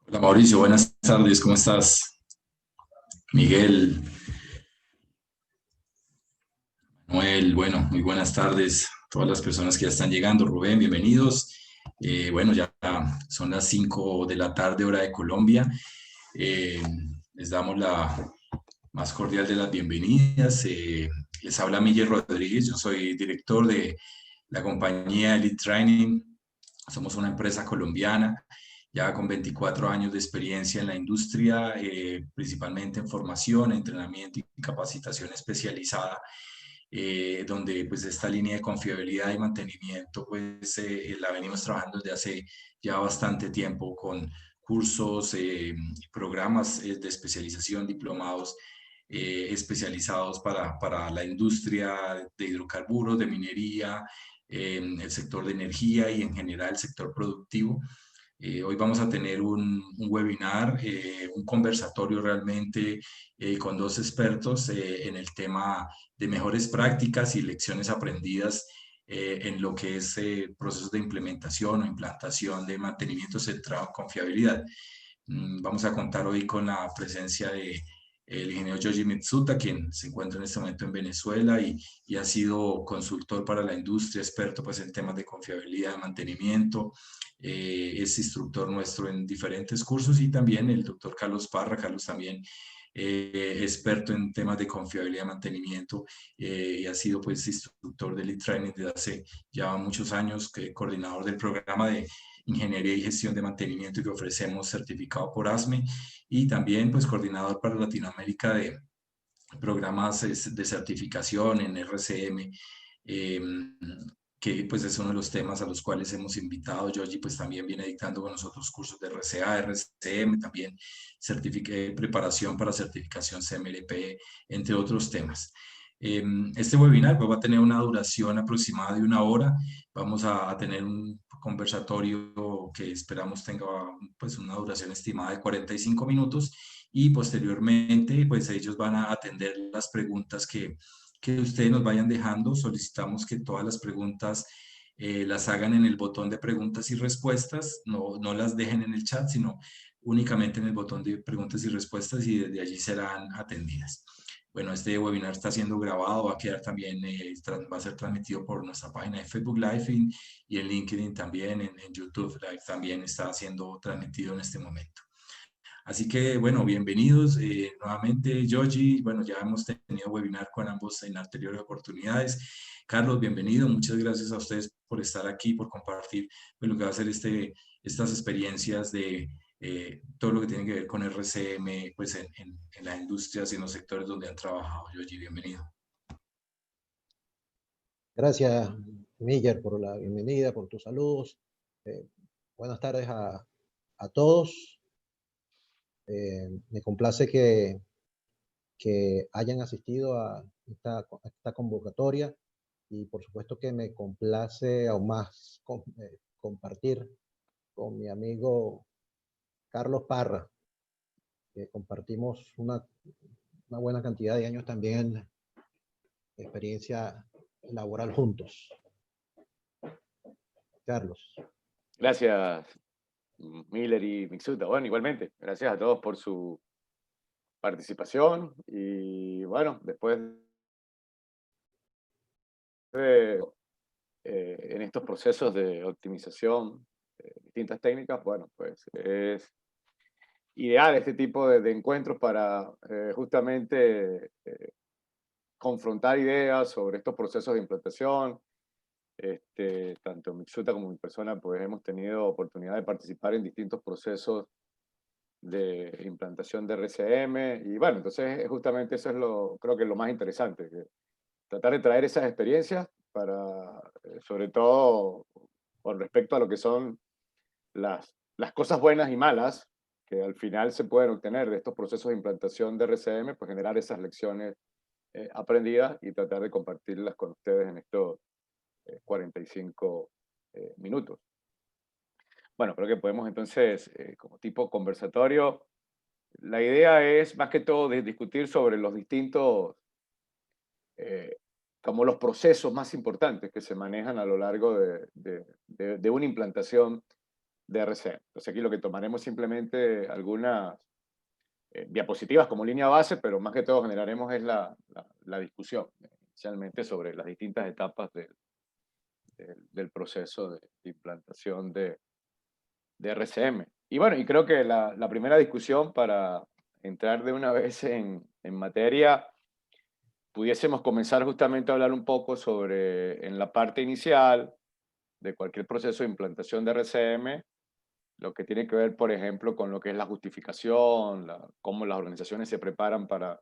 Hola Mauricio, buenas tardes, ¿cómo estás? Miguel, Manuel, bueno, muy buenas tardes a todas las personas que ya están llegando. Rubén, bienvenidos. Bueno, ya son las 5 de la tarde, hora de Colombia. Eh, Les damos la más cordial de las bienvenidas. Les habla Miguel Rodríguez, yo soy director de la compañía Elite Training. Somos una empresa colombiana, ya con 24 años de experiencia en la industria, principalmente en formación, entrenamiento y capacitación especializada, donde pues esta línea de confiabilidad y mantenimiento pues la venimos trabajando desde hace ya bastante tiempo con cursos, programas de especialización, diplomados especializados para la industria de hidrocarburos, de minería, el sector de energía y en general el sector productivo. Hoy vamos a tener un webinar, un conversatorio realmente con dos expertos en el tema de mejores prácticas y lecciones aprendidas en lo que es procesos de implementación o implantación de mantenimiento centrado en confiabilidad. Vamos a contar hoy con la presencia de el ingeniero Yoji Mitsuta, quien se encuentra en este momento en Venezuela y ha sido consultor para la industria, experto pues, en temas de confiabilidad, mantenimiento, es instructor nuestro en diferentes cursos y también el doctor Carlos Parra, Carlos también experto en temas de confiabilidad y mantenimiento y ha sido pues instructor de Elite Training desde hace ya muchos años, coordinador del programa de Ingeniería y Gestión de Mantenimiento que ofrecemos certificado por ASME y también pues coordinador para Latinoamérica de programas de certificación en RCM, eh, que pues es uno de los temas a los cuales hemos invitado. Georgie pues también viene dictando con nosotros cursos de RCA, RCM, también preparación para certificación CMLP, entre otros temas. Este webinar pues, va a tener una duración aproximada de 1 hora. Vamos a tener un conversatorio que esperamos tenga pues, una duración estimada de 45 minutos y posteriormente pues ellos van a atender las preguntas que ustedes nos vayan dejando. Solicitamos que todas las preguntas las hagan en el botón de preguntas y respuestas, no las dejen en el chat, sino únicamente en el botón de preguntas y respuestas y desde allí serán atendidas. Bueno, este webinar está siendo grabado, va a quedar también, va a ser transmitido por nuestra página de Facebook Live y en LinkedIn también, en YouTube Live también está siendo transmitido en este momento. Así que, bueno, bienvenidos nuevamente, Yogi. Bueno, ya hemos tenido webinar con ambos en anteriores oportunidades. Carlos, bienvenido. Muchas gracias a ustedes por estar aquí, por compartir pues, lo que va a ser estas experiencias de todo lo que tiene que ver con RCM, pues en las industrias y en los sectores donde han trabajado. Yogi, bienvenido. Gracias, Miller, por la bienvenida, por tus saludos. Eh, Buenas tardes a todos. Me complace que hayan asistido a esta convocatoria y por supuesto que me complace aún más compartir con mi amigo Carlos Parra, que compartimos una buena cantidad de años también de experiencia laboral juntos. Carlos. Gracias, Miller y Mixuta. Bueno, igualmente, gracias a todos por su participación y bueno, después de, en estos procesos de optimización, distintas técnicas, bueno, pues es ideal este tipo de encuentros para justamente confrontar ideas sobre estos procesos de implantación. Tanto Mixuta como mi persona, pues hemos tenido oportunidad de participar en distintos procesos de implantación de RCM y bueno, entonces justamente eso es creo que lo más interesante, que tratar de traer esas experiencias para, sobre todo con respecto a lo que son las cosas buenas y malas que al final se pueden obtener de estos procesos de implantación de RCM, pues generar esas lecciones aprendidas y tratar de compartirlas con ustedes en estos 45 minutos. Bueno, creo que podemos entonces, como tipo conversatorio, la idea es más que todo de discutir sobre los distintos, como los procesos más importantes que se manejan a lo largo de una implantación de RCM. Entonces aquí lo que tomaremos simplemente algunas diapositivas como línea base, pero más que todo generaremos es la discusión inicialmente sobre las distintas etapas del proceso de implantación de RCM. Y bueno, y creo que la primera discusión para entrar de una vez en materia, pudiésemos comenzar justamente a hablar un poco sobre, en la parte inicial de cualquier proceso de implantación de RCM, lo que tiene que ver, por ejemplo, con lo que es la justificación, cómo las organizaciones se preparan para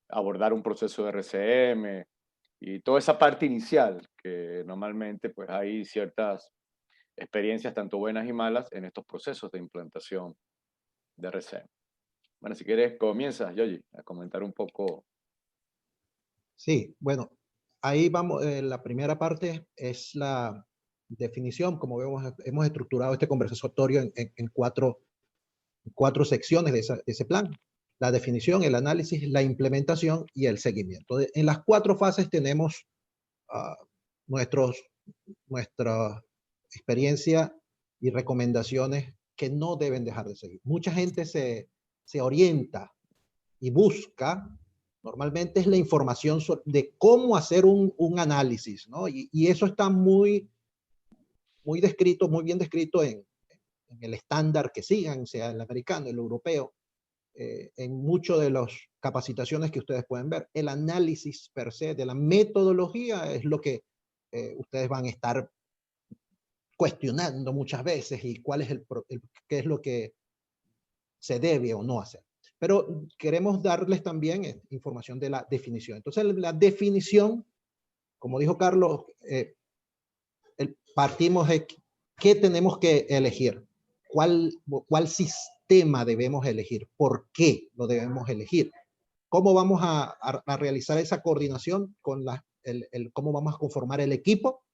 abordar un proceso de RCM y toda esa parte inicial, que normalmente pues hay ciertas experiencias, tanto buenas y malas, en estos procesos de implantación de RCM. Bueno, si quieres, comienzas, Yogi, a comentar un poco. Sí, bueno, ahí vamos. La primera parte es la definición. Como vemos, hemos estructurado este conversatorio en cuatro secciones de ese plan. La definición, el análisis, la implementación y el seguimiento. En las 4 fases tenemos uh, nuestra experiencia y recomendaciones que no deben dejar de seguir. Mucha gente se orienta y busca, normalmente es la información de cómo hacer un análisis, ¿no? Y eso está muy descrito, muy bien descrito en el estándar que sigan, sea el americano, el europeo, en muchas de las capacitaciones que ustedes pueden ver. El análisis per se de la metodología es lo que ustedes van a estar cuestionando muchas veces y cuál es qué es lo que se debe o no hacer. Pero queremos darles también información de la definición. Entonces, la definición, como dijo Carlos, partimos de qué tenemos que elegir, cuál sistema debemos elegir, por qué lo debemos elegir, cómo vamos a realizar esa coordinación con cómo vamos a conformar el equipo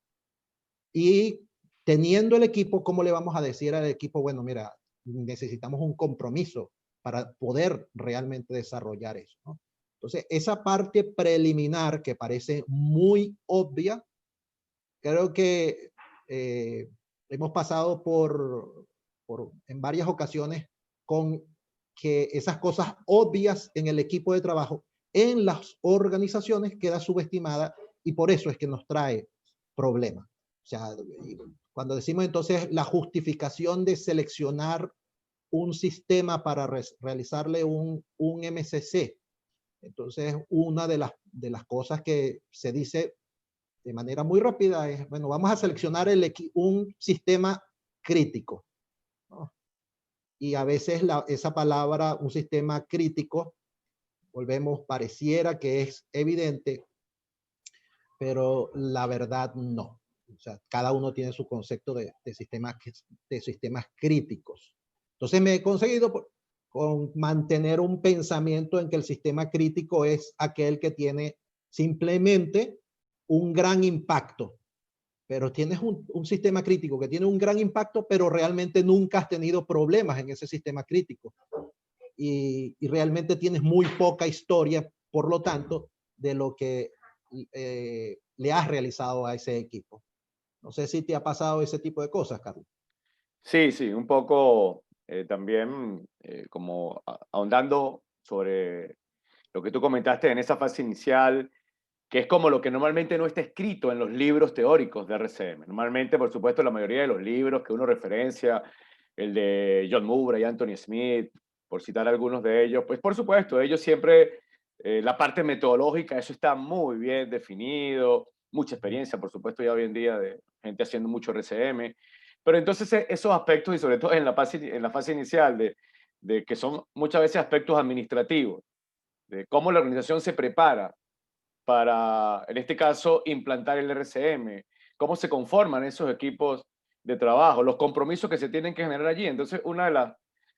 y teniendo el equipo, cómo le vamos a decir al equipo, bueno, mira, necesitamos un compromiso para poder realmente desarrollar eso, ¿no? Entonces, esa parte preliminar que parece muy obvia, creo que hemos pasado en varias ocasiones con que esas cosas obvias en el equipo de trabajo, en las organizaciones, queda subestimada y por eso es que nos trae problemas. O sea, cuando decimos entonces la justificación de seleccionar un sistema para realizarle un MCC, entonces una de las cosas que se dice de manera muy rápida es, bueno, vamos a seleccionar un sistema crítico, ¿no? Y a veces esa palabra, un sistema crítico, pareciera que es evidente, pero la verdad no. O sea, cada uno tiene su concepto de sistemas críticos. Entonces me he conseguido con mantener un pensamiento en que el sistema crítico es aquel que tiene simplemente un gran impacto. Pero tienes un sistema crítico que tiene un gran impacto, pero realmente nunca has tenido problemas en ese sistema crítico. Y realmente tienes muy poca historia, por lo tanto, de lo que le has realizado a ese equipo. No sé si te ha pasado ese tipo de cosas, Carlos. Sí, sí, un poco también como ahondando sobre lo que tú comentaste en esa fase inicial, que es como lo que normalmente no está escrito en los libros teóricos de RCM. Normalmente, por supuesto, la mayoría de los libros que uno referencia, el de John Murray, Anthony Smith, por citar algunos de ellos, pues por supuesto, ellos siempre, la parte metodológica, eso está muy bien definido, mucha experiencia, por supuesto, ya hoy en día de gente haciendo mucho RCM, pero entonces esos aspectos, y sobre todo en la fase inicial, de que son muchas veces aspectos administrativos, de cómo la organización se prepara para, en este caso, implantar el RCM, cómo se conforman esos equipos de trabajo, los compromisos que se tienen que generar allí. Entonces, una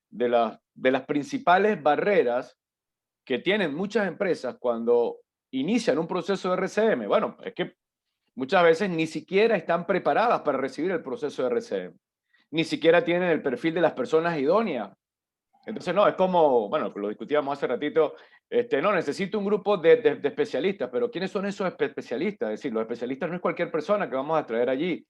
de las principales barreras que tienen muchas empresas cuando inician un proceso de RCM, bueno, es que muchas veces ni siquiera están preparadas para recibir el proceso de RCM, ni siquiera tienen el perfil de las personas idóneas. Entonces, no, es como, bueno, lo discutíamos hace ratito, no, necesito un grupo de especialistas, pero ¿quiénes son esos especialistas? Es decir, los especialistas no es cualquier persona que vamos a traer allí,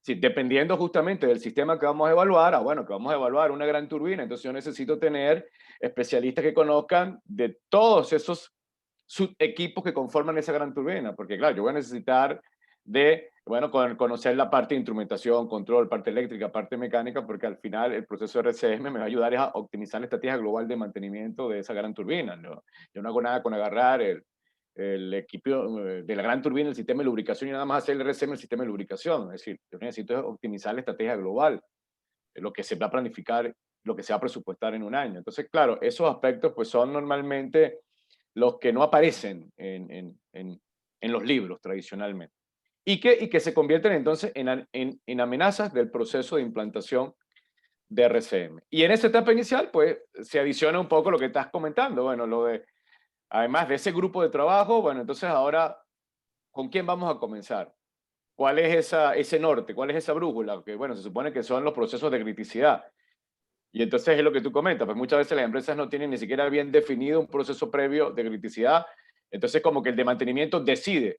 Sí, dependiendo justamente del sistema que vamos a evaluar, bueno, que vamos a evaluar una gran turbina, entonces yo necesito tener especialistas que conozcan de todos esos equipos que conforman esa gran turbina, porque claro, yo voy a necesitar de, bueno, conocer la parte de instrumentación, control, parte eléctrica, parte mecánica, porque al final el proceso de RCM me va a ayudar a optimizar la estrategia global de mantenimiento de esa gran turbina, ¿no? Yo no hago nada con agarrar el equipo de la gran turbina, el sistema de lubricación y nada más hacer el RCM, el sistema de lubricación. Es decir, yo necesito optimizar la estrategia global, lo que se va a planificar, lo que se va a presupuestar en un año. Entonces, claro, esos aspectos pues son normalmente los que no aparecen en los libros tradicionalmente. Y que se convierten entonces en amenazas del proceso de implantación de RCM. Y en esa etapa inicial, pues, se adiciona un poco lo que estás comentando, bueno, lo de, además de ese grupo de trabajo, bueno, entonces ahora, ¿con quién vamos a comenzar? ¿Cuál es ese norte? ¿Cuál es esa brújula? Que, bueno, se supone que son los procesos de criticidad. Y entonces es lo que tú comentas, pues muchas veces las empresas no tienen ni siquiera bien definido un proceso previo de criticidad. Entonces como que el de mantenimiento decide,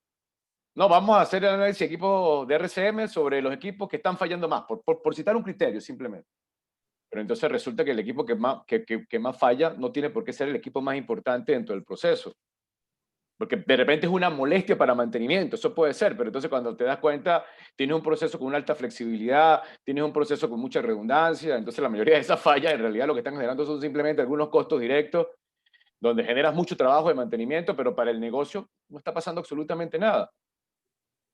no, vamos a hacer el análisis de equipo de RCM sobre los equipos que están fallando más, por citar un criterio simplemente. Pero entonces resulta que el equipo que más falla no tiene por qué ser el equipo más importante dentro del proceso. Porque de repente es una molestia para mantenimiento, eso puede ser, pero entonces cuando te das cuenta, tienes un proceso con una alta flexibilidad, tienes un proceso con mucha redundancia, entonces la mayoría de esas fallas en realidad lo que están generando son simplemente algunos costos directos, donde generas mucho trabajo de mantenimiento, pero para el negocio no está pasando absolutamente nada.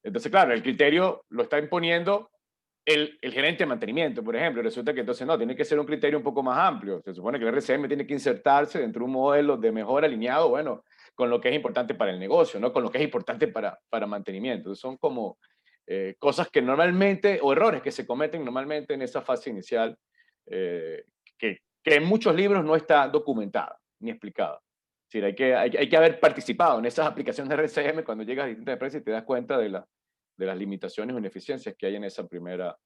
Entonces, claro, el criterio lo está imponiendo el gerente de mantenimiento, por ejemplo. Resulta que entonces no, tiene que ser un criterio un poco más amplio. Se supone que el RCM tiene que insertarse dentro de un modelo de mejora alineado, bueno, con lo que es importante para el negocio, ¿no? Con lo que es importante para mantenimiento. Entonces, son como cosas que normalmente, o errores que se cometen normalmente en esa fase inicial, eh, que en muchos libros no está documentada ni explicada. Es decir, hay que haber participado en esas aplicaciones de RCM cuando llegas a distintas empresas y te das cuenta de las limitaciones o ineficiencias que hay en esa primera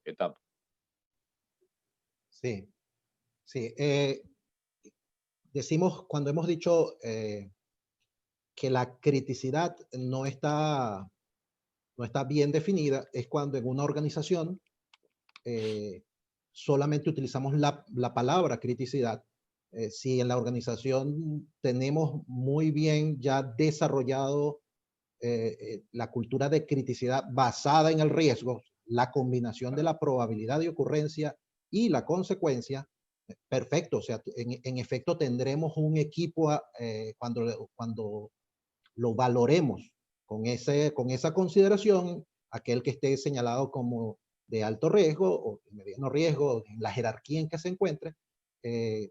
etapa. Sí, sí. Decimos, cuando hemos dicho que la criticidad no está bien definida, es cuando en una organización solamente utilizamos la palabra criticidad. Si en la organización tenemos muy bien ya desarrollado la cultura de criticidad basada en el riesgo, la combinación de la probabilidad de ocurrencia y la consecuencia, perfecto. O sea, en efecto tendremos un equipo cuando lo valoremos con esa consideración, aquel que esté señalado como de alto riesgo o de mediano riesgo, en la jerarquía en que se encuentre,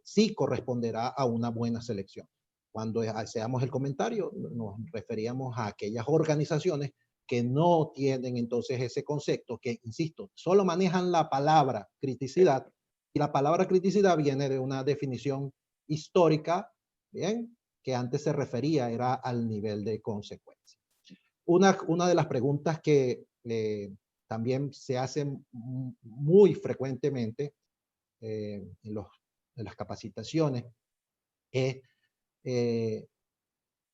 sí corresponderá a una buena selección. Cuando hacíamos el comentario, nos referíamos a aquellas organizaciones que no tienen entonces ese concepto, que, insisto, solo manejan la palabra criticidad, y la palabra criticidad viene de una definición histórica, ¿bien?, que antes se refería era al nivel de consecuencia. Una de las preguntas que también se hacen muy frecuentemente en las capacitaciones es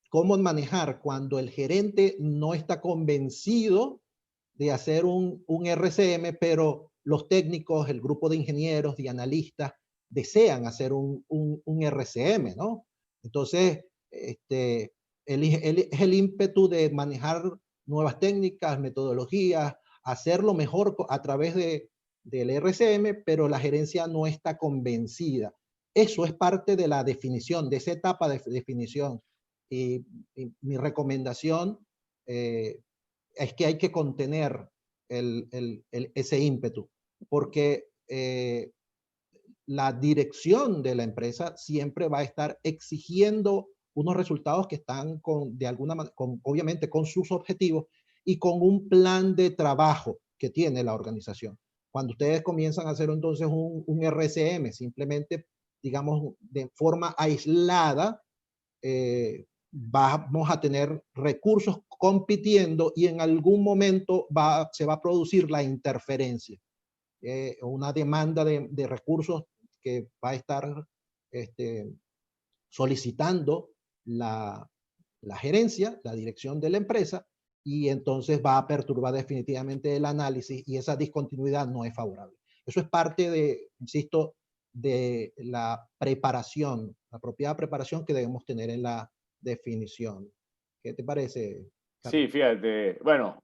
cómo manejar cuando el gerente no está convencido de hacer un RCM, pero los técnicos, el grupo de ingenieros, de analistas, desean hacer un RCM, ¿no? Entonces, es el ímpetu de manejar nuevas técnicas, metodologías, hacerlo mejor a través del RCM, pero la gerencia no está convencida. Eso es parte de la definición, de esa etapa de definición. Y mi recomendación es que hay que contener ese ímpetu, porque la dirección de la empresa siempre va a estar exigiendo unos resultados que están de alguna manera, obviamente con sus objetivos y con un plan de trabajo que tiene la organización. Cuando ustedes comienzan a hacer entonces un RCM, simplemente, digamos, de forma aislada, vamos a tener recursos compitiendo y en algún momento se va a producir la interferencia, una demanda de recursos que va a estar solicitando la gerencia, la dirección de la empresa, y entonces va a perturbar definitivamente el análisis y esa discontinuidad no es favorable. Eso es parte de, insisto, de la preparación, la apropiada preparación que debemos tener en la definición. ¿Qué te parece, Carlos? Sí, fíjate, bueno,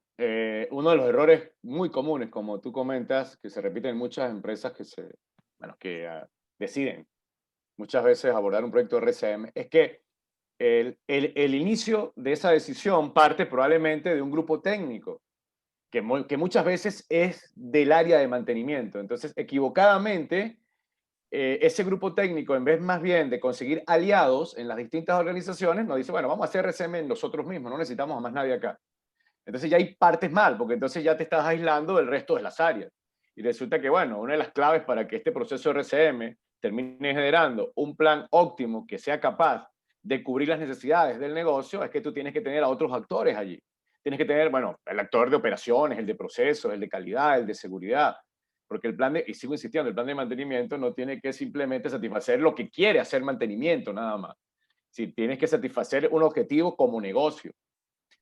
uno de los errores muy comunes, como tú comentas, que se repiten en muchas empresas que deciden muchas veces abordar un proyecto de RCM, es que el inicio de esa decisión parte probablemente de un grupo técnico, que muchas veces es del área de mantenimiento. Entonces, equivocadamente, ese grupo técnico, en vez más bien de conseguir aliados en las distintas organizaciones, nos dice, bueno, vamos a hacer RCM nosotros mismos, no necesitamos a más nadie acá. Entonces ya hay partes mal, porque entonces ya te estás aislando del resto de las áreas. Y resulta que, bueno, una de las claves para que este proceso de RCM termine generando un plan óptimo que sea capaz de cubrir las necesidades del negocio es que tú tienes que tener a otros actores allí. Tienes que tener, bueno, el actor de operaciones, el de procesos, el de calidad, el de seguridad, porque el plan de, y sigo insistiendo, el plan de mantenimiento no tiene que simplemente satisfacer lo que quiere hacer mantenimiento nada más. Si tienes que satisfacer un objetivo como negocio.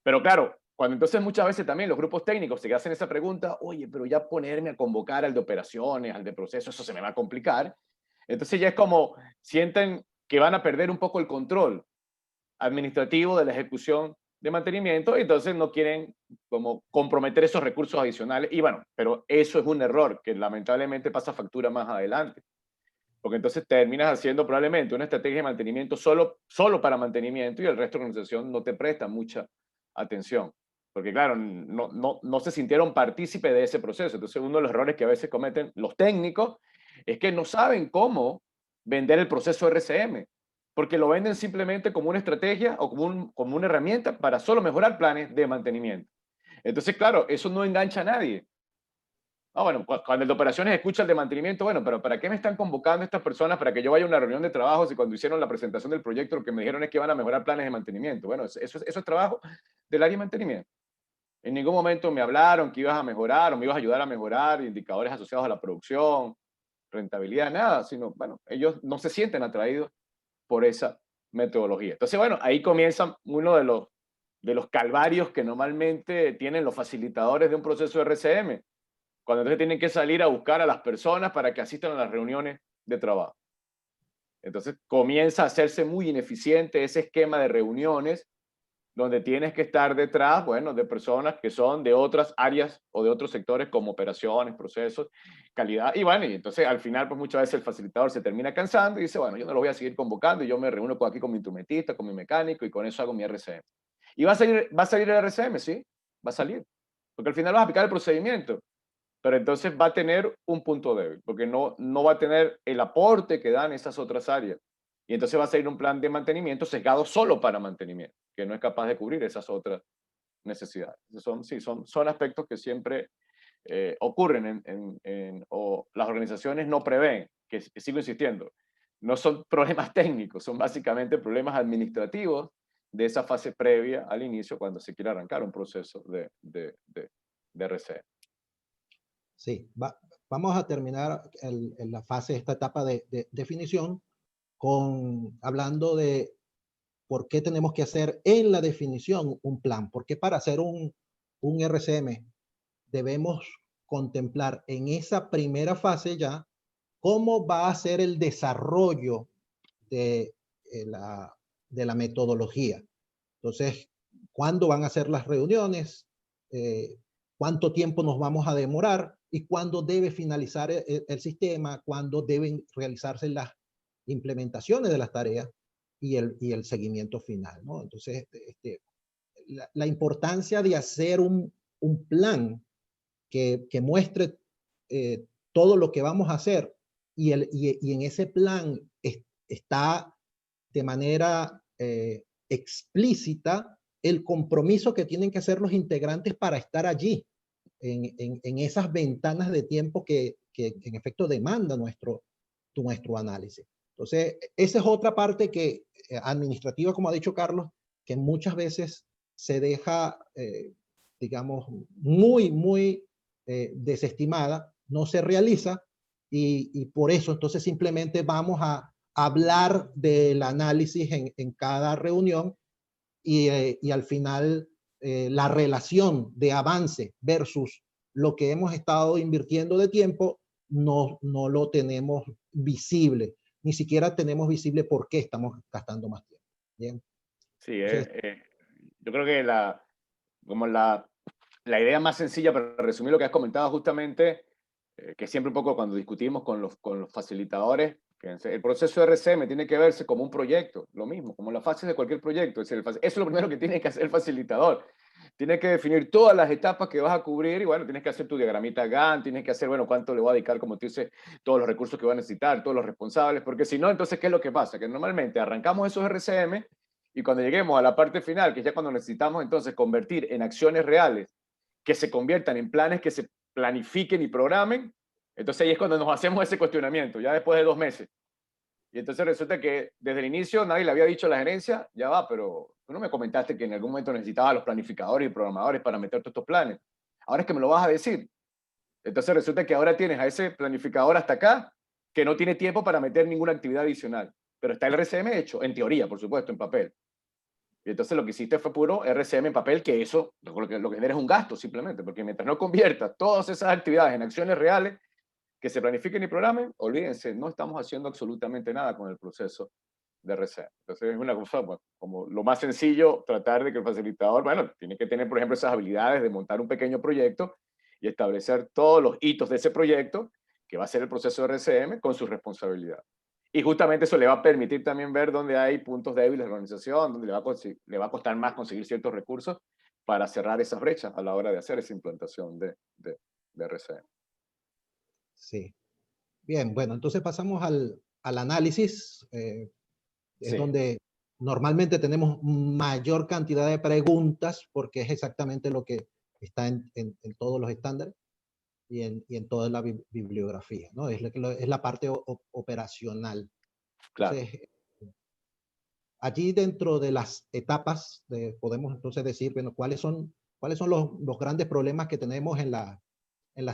Pero claro, cuando entonces muchas veces también los grupos técnicos se hacen esa pregunta, oye, pero ya ponerme a convocar al de operaciones, al de procesos, eso se me va a complicar. Entonces ya es como sienten que van a perder un poco el control administrativo de la ejecución de mantenimiento y entonces no quieren como comprometer esos recursos adicionales. Y bueno, pero eso es un error que lamentablemente pasa factura más adelante. Porque entonces terminas haciendo probablemente una estrategia de mantenimiento solo para mantenimiento y el resto de la organización no te presta mucha atención. Porque claro, no se sintieron partícipes de ese proceso. Entonces uno de los errores que a veces cometen los técnicos es que no saben cómo vender el proceso RCM. Porque lo venden simplemente como una estrategia o como una herramienta para solo mejorar planes de mantenimiento. Entonces, claro, eso no engancha a nadie. Ah, bueno, cuando el de operaciones escucha el de mantenimiento, bueno, pero ¿para qué me están convocando estas personas para que yo vaya a una reunión de trabajo si cuando hicieron la presentación del proyecto lo que me dijeron es que van a mejorar planes de mantenimiento? Bueno, eso es trabajo del área de mantenimiento. En ningún momento me hablaron que ibas a mejorar o me ibas a ayudar a mejorar indicadores asociados a la producción, rentabilidad, nada, sino, bueno, ellos no se sienten atraídos por esa metodología. Entonces, bueno, ahí comienzan uno de los calvarios que normalmente tienen los facilitadores de un proceso de RCM, cuando entonces tienen que salir a buscar a las personas para que asistan a las reuniones de trabajo. Entonces comienza a hacerse muy ineficiente ese esquema de reuniones donde tienes que estar detrás, bueno, de personas que son de otras áreas o de otros sectores como operaciones, procesos, calidad. Y bueno, y entonces al final pues muchas veces el facilitador se termina cansando y dice, bueno, yo no lo voy a seguir convocando y yo me reúno aquí con mi instrumentista, con mi mecánico y con eso hago mi RCM. ¿Y va a salir el RCM? Sí, va a salir. Porque al final vas a aplicar el procedimiento, pero entonces va a tener un punto débil, porque no va a tener el aporte que dan esas otras áreas. Y entonces va a ser un plan de mantenimiento sesgado solo para mantenimiento, que no es capaz de cubrir esas otras necesidades. Son aspectos que siempre ocurren o las organizaciones no prevén, que sigo insistiendo, no son problemas técnicos, son básicamente problemas administrativos de esa fase previa al inicio cuando se quiere arrancar un proceso de RCM. Sí, vamos a terminar en la fase, esta etapa de definición, hablando de por qué tenemos que hacer en la definición un plan. Porque para hacer un RCM debemos contemplar en esa primera fase ya cómo va a ser el desarrollo de la metodología. Entonces, ¿cuándo van a ser las reuniones? ¿Cuánto tiempo nos vamos a demorar? ¿Y cuándo debe finalizar el sistema? ¿Cuándo deben realizarse las implementaciones de las tareas y el seguimiento final, ¿no? Entonces, la importancia de hacer un plan que muestre todo lo que vamos a hacer y en ese plan está de manera explícita el compromiso que tienen que hacer los integrantes para estar allí en esas ventanas de tiempo que en efecto demanda nuestro análisis. Entonces, esa es otra parte que administrativa, como ha dicho Carlos, que muchas veces se deja, digamos, muy desestimada, no se realiza y por eso entonces simplemente vamos a hablar del análisis en cada reunión y al final la relación de avance versus lo que hemos estado invirtiendo de tiempo, no lo tenemos visible. Ni siquiera tenemos visible por qué estamos gastando más tiempo. ¿Bien? Sí, Entonces, yo creo que la idea más sencilla, para resumir lo que has comentado justamente, que siempre un poco cuando discutimos con los facilitadores, fíjense, el proceso de RCM tiene que verse como un proyecto, lo mismo, como la fase de cualquier proyecto. Es decir, eso es lo primero que tiene que hacer el facilitador. Tienes que definir todas las etapas que vas a cubrir y bueno, tienes que hacer tu diagramita Gantt, tienes que hacer, bueno, cuánto le voy a dedicar, como tú dices, todos los recursos que va a necesitar, todos los responsables, porque si no, entonces, ¿qué es lo que pasa? Que normalmente arrancamos esos RCM y cuando lleguemos a la parte final, que es ya cuando necesitamos entonces convertir en acciones reales, que se conviertan en planes que se planifiquen y programen, entonces ahí es cuando nos hacemos ese cuestionamiento, ya después de 2 meses. Y entonces resulta que desde el inicio nadie le había dicho a la gerencia, ya va, pero tú no me comentaste que en algún momento necesitabas a los planificadores y programadores para meter todos estos planes. Ahora es que me lo vas a decir. Entonces resulta que ahora tienes a ese planificador hasta acá que no tiene tiempo para meter ninguna actividad adicional. Pero está el RCM hecho, en teoría, por supuesto, en papel. Y entonces lo que hiciste fue puro RCM en papel, que eso lo que genera es un gasto simplemente, porque mientras no conviertas todas esas actividades en acciones reales, que se planifiquen y programen, olvídense, no estamos haciendo absolutamente nada con el proceso de RCM. Entonces es una cosa, bueno, como lo más sencillo, tratar de que el facilitador, bueno, tiene que tener, por ejemplo, esas habilidades de montar un pequeño proyecto y establecer todos los hitos de ese proyecto, que va a ser el proceso de RCM, con su responsabilidad. Y justamente eso le va a permitir también ver dónde hay puntos débiles de la organización, dónde le va a costar más conseguir ciertos recursos para cerrar esas brechas a la hora de hacer esa implantación de RCM. sí. Bien, bueno, entonces pasamos al análisis. Es Sí, donde normalmente tenemos mayor cantidad de preguntas porque es exactamente lo que está en todos los estándares y en toda la bibliografía, ¿no? Es la parte operacional. claro. Entonces, allí dentro de las etapas podemos entonces decir, bueno, cuáles son los grandes problemas que tenemos en las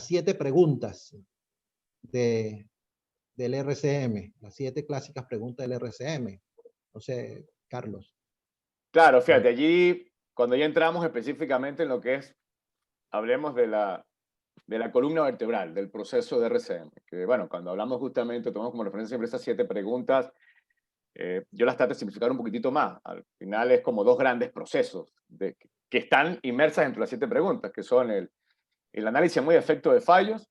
7 preguntas de, del RCM, las 7 clásicas preguntas del RCM. Entonces, Carlos. Claro, eh, fíjate, allí, cuando ya entramos específicamente en lo que es, hablemos de la columna vertebral, del proceso de RCM, que bueno, cuando hablamos justamente, tomamos como referencia siempre esas 7 preguntas, yo las trato de simplificar un poquitito más. Al final es como 2 grandes procesos que están inmersas entre las 7 preguntas, que son el análisis muy efecto de fallos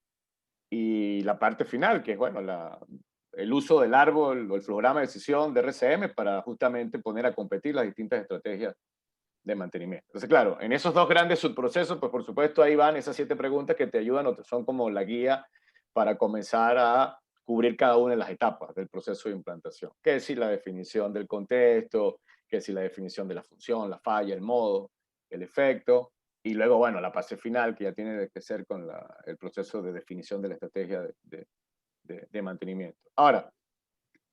y la parte final, que es, bueno, el uso del árbol o el flujograma de decisión de RCM para justamente poner a competir las distintas estrategias de mantenimiento. Entonces, claro, en esos 2 grandes subprocesos, pues por supuesto ahí van esas 7 preguntas que te ayudan o son como la guía para comenzar a cubrir cada una de las etapas del proceso de implantación. ¿Qué decir la definición del contexto? ¿Qué decir la definición de la función, la falla, el modo, el efecto? Y luego, bueno, la fase final, que ya tiene que ser con el proceso de definición de la estrategia de mantenimiento. Ahora,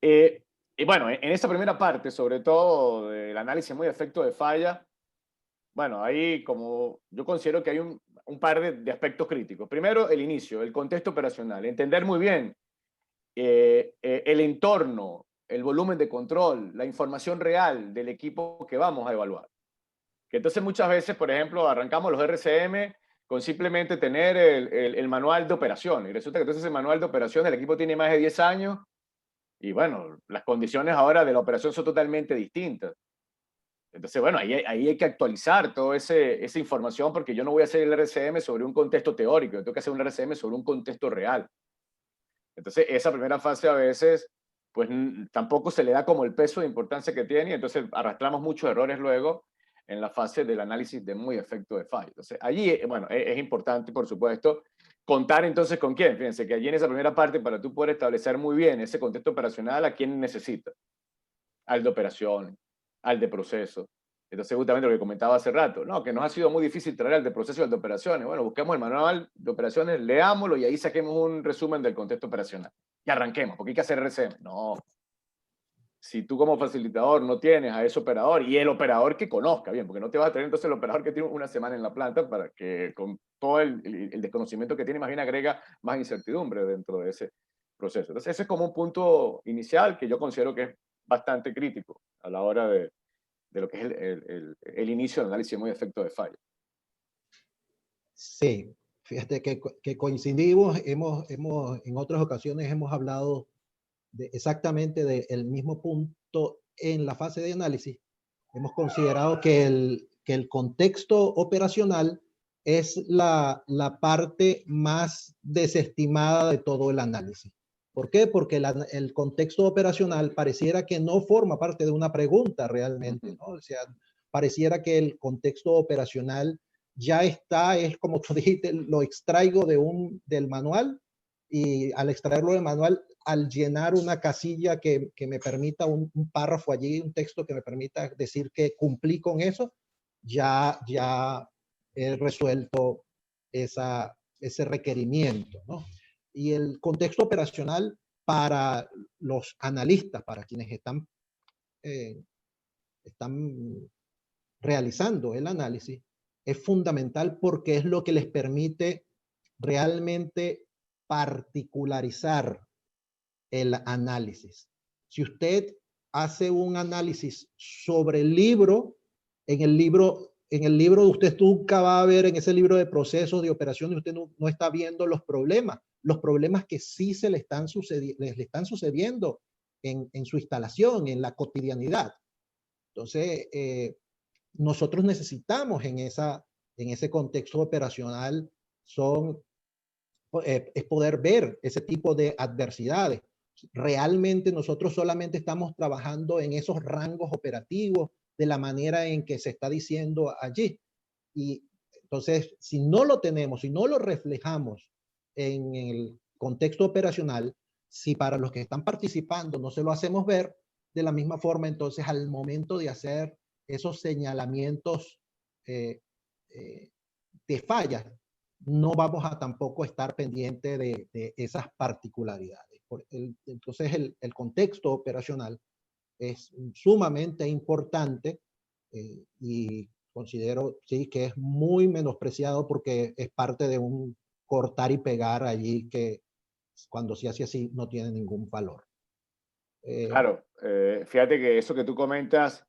y bueno, en esta primera parte, sobre todo del análisis muy efecto de falla, bueno, ahí como yo considero que hay un par de aspectos críticos. Primero, el inicio, el contexto operacional. Entender muy bien el entorno, el volumen de control, la información real del equipo que vamos a evaluar. Que entonces muchas veces, por ejemplo, arrancamos los RCM con simplemente tener el manual de operaciones. Y resulta que entonces el manual de operaciones, el equipo tiene más de 10 años y bueno, las condiciones ahora de la operación son totalmente distintas. Entonces, bueno, ahí hay que actualizar toda esa información porque yo no voy a hacer el RCM sobre un contexto teórico, yo tengo que hacer un RCM sobre un contexto real. Entonces, esa primera fase a veces, pues tampoco se le da como el peso de importancia que tiene y entonces arrastramos muchos errores luego en la fase del análisis de muy efecto de fallo. Entonces, allí, bueno, es importante, por supuesto, contar entonces con quién. Fíjense que allí en esa primera parte, para tú poder establecer muy bien ese contexto operacional, ¿a quién necesitas? Al de operaciones, al de proceso. Entonces, justamente lo que comentaba hace rato, no, que nos ha sido muy difícil traer al de proceso y al de operaciones. Bueno, busquemos el manual de operaciones, leámoslo y ahí saquemos un resumen del contexto operacional. Y arranquemos, porque hay que hacer RCM. No, si tú como facilitador no tienes a ese operador y el operador que conozca bien, porque no te vas a tener entonces el operador que tiene una semana en la planta para que con todo el desconocimiento que tiene, más bien agrega más incertidumbre dentro de ese proceso. Entonces ese es como un punto inicial que yo considero que es bastante crítico a la hora de lo que es el inicio del análisis de modo y efecto de fallo. Sí, fíjate que coincidimos, en otras ocasiones hemos hablado exactamente del mismo punto en la fase de análisis. Hemos considerado que el contexto operacional es la parte más desestimada de todo el análisis. ¿Por qué? Porque el contexto operacional pareciera que no forma parte de una pregunta realmente, ¿no? O sea, pareciera que el contexto operacional ya está, es como tú dijiste, lo extraigo del manual, y al extraerlo del manual, al llenar una casilla que me permita un párrafo allí, un texto que me permita decir que cumplí con eso, ya he resuelto ese requerimiento, ¿no? Y el contexto operacional para los analistas, para quienes están realizando el análisis, es fundamental porque es lo que les permite realmente particularizar el análisis. Si usted hace un análisis sobre el libro, en el libro usted nunca va a ver, en ese libro de procesos, de operaciones, usted no está viendo los problemas que sí les están sucediendo en su instalación, en la cotidianidad. Entonces, nosotros necesitamos en ese contexto operacional es poder ver ese tipo de adversidades. Realmente nosotros solamente estamos trabajando en esos rangos operativos de la manera en que se está diciendo allí. Y entonces, si no lo tenemos, si no lo reflejamos en el contexto operacional, si para los que están participando no se lo hacemos ver, de la misma forma, entonces al momento de hacer esos señalamientos de fallas, no vamos a tampoco estar pendiente de esas particularidades. Entonces el contexto operacional es sumamente importante, y considero sí que es muy menospreciado porque es parte de un cortar y pegar allí que cuando se hace así no tiene ningún valor. Claro, fíjate que eso que tú comentas,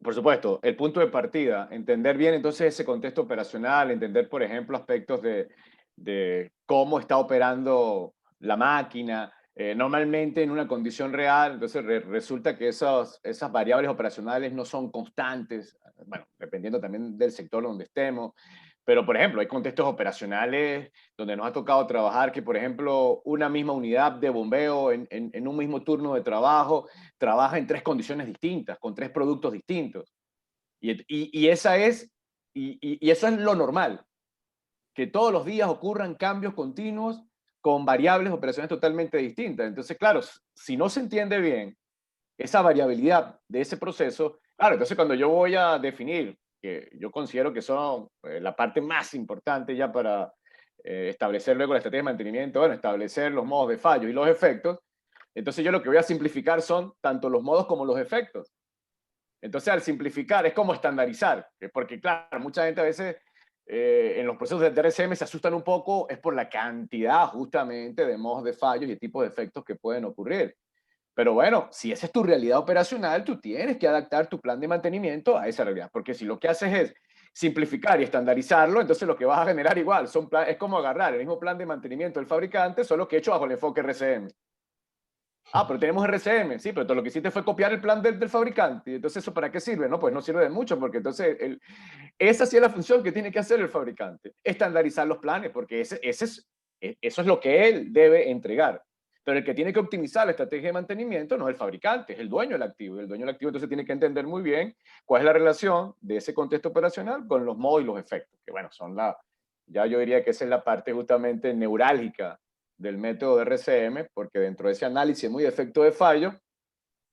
por supuesto, el punto de partida, entender bien entonces ese contexto operacional, entender, por ejemplo, aspectos de cómo está operando la máquina, normalmente en una condición real, entonces resulta que esas variables operacionales no son constantes, bueno, dependiendo también del sector donde estemos, pero por ejemplo, hay contextos operacionales donde nos ha tocado trabajar que, por ejemplo, una misma unidad de bombeo en un mismo turno de trabajo trabaja en 3 condiciones distintas, con 3 productos distintos. Y esa es, y eso es lo normal, que todos los días ocurran cambios continuos con variables, operaciones totalmente distintas. Entonces, claro, si no se entiende bien esa variabilidad de ese proceso, claro, entonces cuando yo voy a definir, que yo considero que son la parte más importante ya para establecer luego la estrategia de mantenimiento, bueno, establecer los modos de fallo y los efectos, entonces yo lo que voy a simplificar son tanto los modos como los efectos. Entonces, al simplificar es como estandarizar, porque claro, mucha gente a veces en los procesos de DRCM se asustan un poco, es por la cantidad justamente de modos de fallos y tipos de efectos que pueden ocurrir. Pero bueno, si esa es tu realidad operacional, tú tienes que adaptar tu plan de mantenimiento a esa realidad, porque si lo que haces es simplificar y estandarizarlo, entonces lo que vas a generar igual es como agarrar el mismo plan de mantenimiento del fabricante, solo que hecho bajo el enfoque RCM. Ah, pero tenemos RCM, sí, pero todo lo que hiciste fue copiar el plan del fabricante. Y entonces, ¿eso para qué sirve? No, pues no sirve de mucho, porque entonces esa sí es la función que tiene que hacer el fabricante, estandarizar los planes, porque eso es lo que él debe entregar. Pero el que tiene que optimizar la estrategia de mantenimiento no es el fabricante, es el dueño del activo. Y el dueño del activo entonces tiene que entender muy bien cuál es la relación de ese contexto operacional con los modos y los efectos, que bueno, ya yo diría que esa es la parte justamente neurálgica del método de RCM, porque dentro de ese análisis muy de efecto de fallo,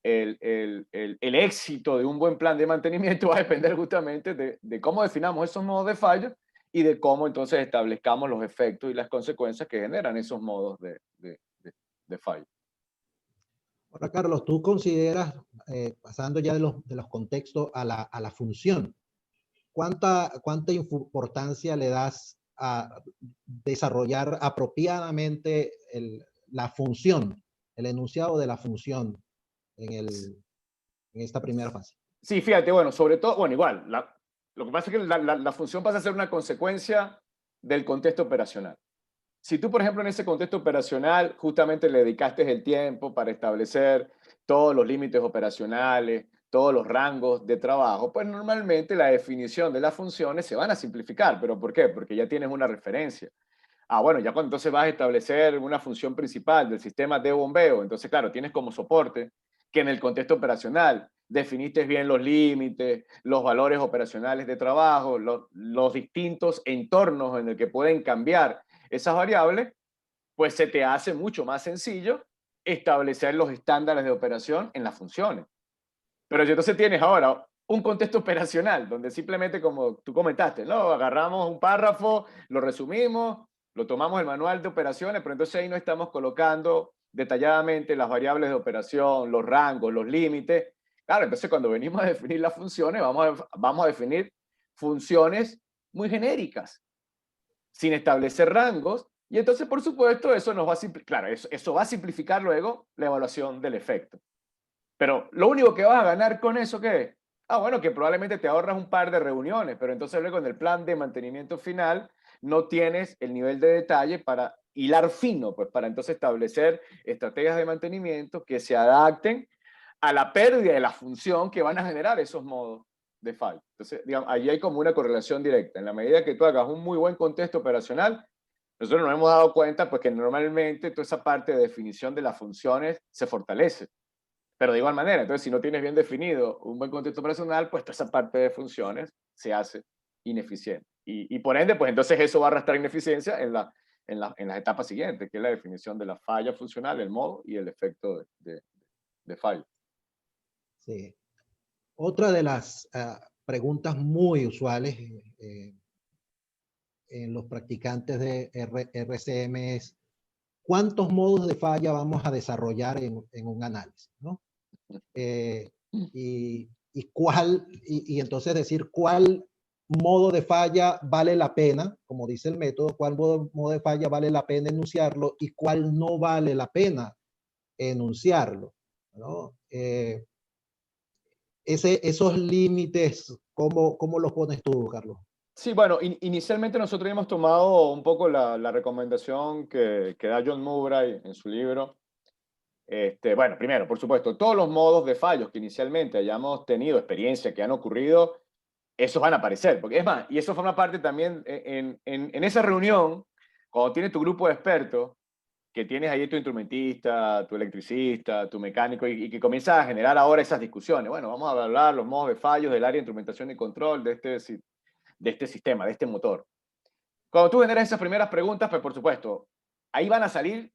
el éxito de un buen plan de mantenimiento va a depender justamente de cómo definamos esos modos de fallo y de cómo entonces establezcamos los efectos y las consecuencias que generan esos modos de fallo. Ahora, Carlos, tú consideras, pasando ya de los contextos a la función, ¿cuánta importancia le das a desarrollar apropiadamente la función, el enunciado de la función en esta primera fase? Sí, fíjate, bueno, sobre todo, bueno, igual, lo que pasa es que la función pasa a ser una consecuencia del contexto operacional. Si tú, por ejemplo, en ese contexto operacional justamente le dedicaste el tiempo para establecer todos los límites operacionales, todos los rangos de trabajo, pues normalmente la definición de las funciones se van a simplificar. ¿Pero por qué? Porque ya tienes una referencia. Ah, bueno, ya cuando entonces vas a establecer una función principal del sistema de bombeo, entonces, claro, tienes como soporte que en el contexto operacional definiste bien los límites, los valores operacionales de trabajo, los distintos entornos en el que pueden cambiar esas variables, pues se te hace mucho más sencillo establecer los estándares de operación en las funciones. Pero si entonces tienes ahora un contexto operacional donde simplemente, como tú comentaste, ¿no? Agarramos un párrafo, lo resumimos, lo tomamos el manual de operaciones, pero entonces ahí no estamos colocando detalladamente las variables de operación, los rangos, los límites. Claro, entonces cuando venimos a definir las funciones, vamos a definir funciones muy genéricas, sin establecer rangos, y entonces, por supuesto, eso nos va a claro, eso va a simplificar luego la evaluación del efecto. Pero lo único que vas a ganar con eso, ¿qué es? Ah, bueno, que probablemente te ahorras un par de reuniones, pero entonces luego en el plan de mantenimiento final no tienes el nivel de detalle para hilar fino, pues para entonces establecer estrategias de mantenimiento que se adapten a la pérdida de la función que van a generar esos modos de fallo. Entonces, digamos, ahí hay como una correlación directa. En la medida que tú hagas un muy buen contexto operacional, nosotros nos hemos dado cuenta pues, que normalmente toda esa parte de definición de las funciones se fortalece. Pero de igual manera, entonces si no tienes bien definido un buen contexto operacional, pues toda esa parte de funciones se hace ineficiente. Y por ende, pues entonces eso va a arrastrar ineficiencia en las etapas siguientes, que es la definición de la falla funcional, el modo y el efecto de falla. Sí. Otra de las preguntas muy usuales en los practicantes de RCM es ¿cuántos modos de falla vamos a desarrollar en un análisis? ¿No? Y entonces decir cuál modo de falla vale la pena, como dice el método, cuál modo de falla vale la pena enunciarlo y cuál no vale la pena enunciarlo, ¿no? Esos límites, ¿cómo los pones tú, Carlos? Sí, bueno, inicialmente nosotros hemos tomado un poco la recomendación que da John Mowbray en su libro. Bueno, primero, por supuesto, todos los modos de fallos que inicialmente hayamos tenido experiencia, que han ocurrido, esos van a aparecer. Porque es más, y eso forma parte también en esa reunión, cuando tienes tu grupo de expertos, que tienes ahí tu instrumentista, tu electricista, tu mecánico, y que comienzas a generar ahora esas discusiones. Bueno, vamos a hablar los modos de fallos del área de instrumentación y control de este sistema, de este motor. Cuando tú generas esas primeras preguntas, pues por supuesto, ahí van a salir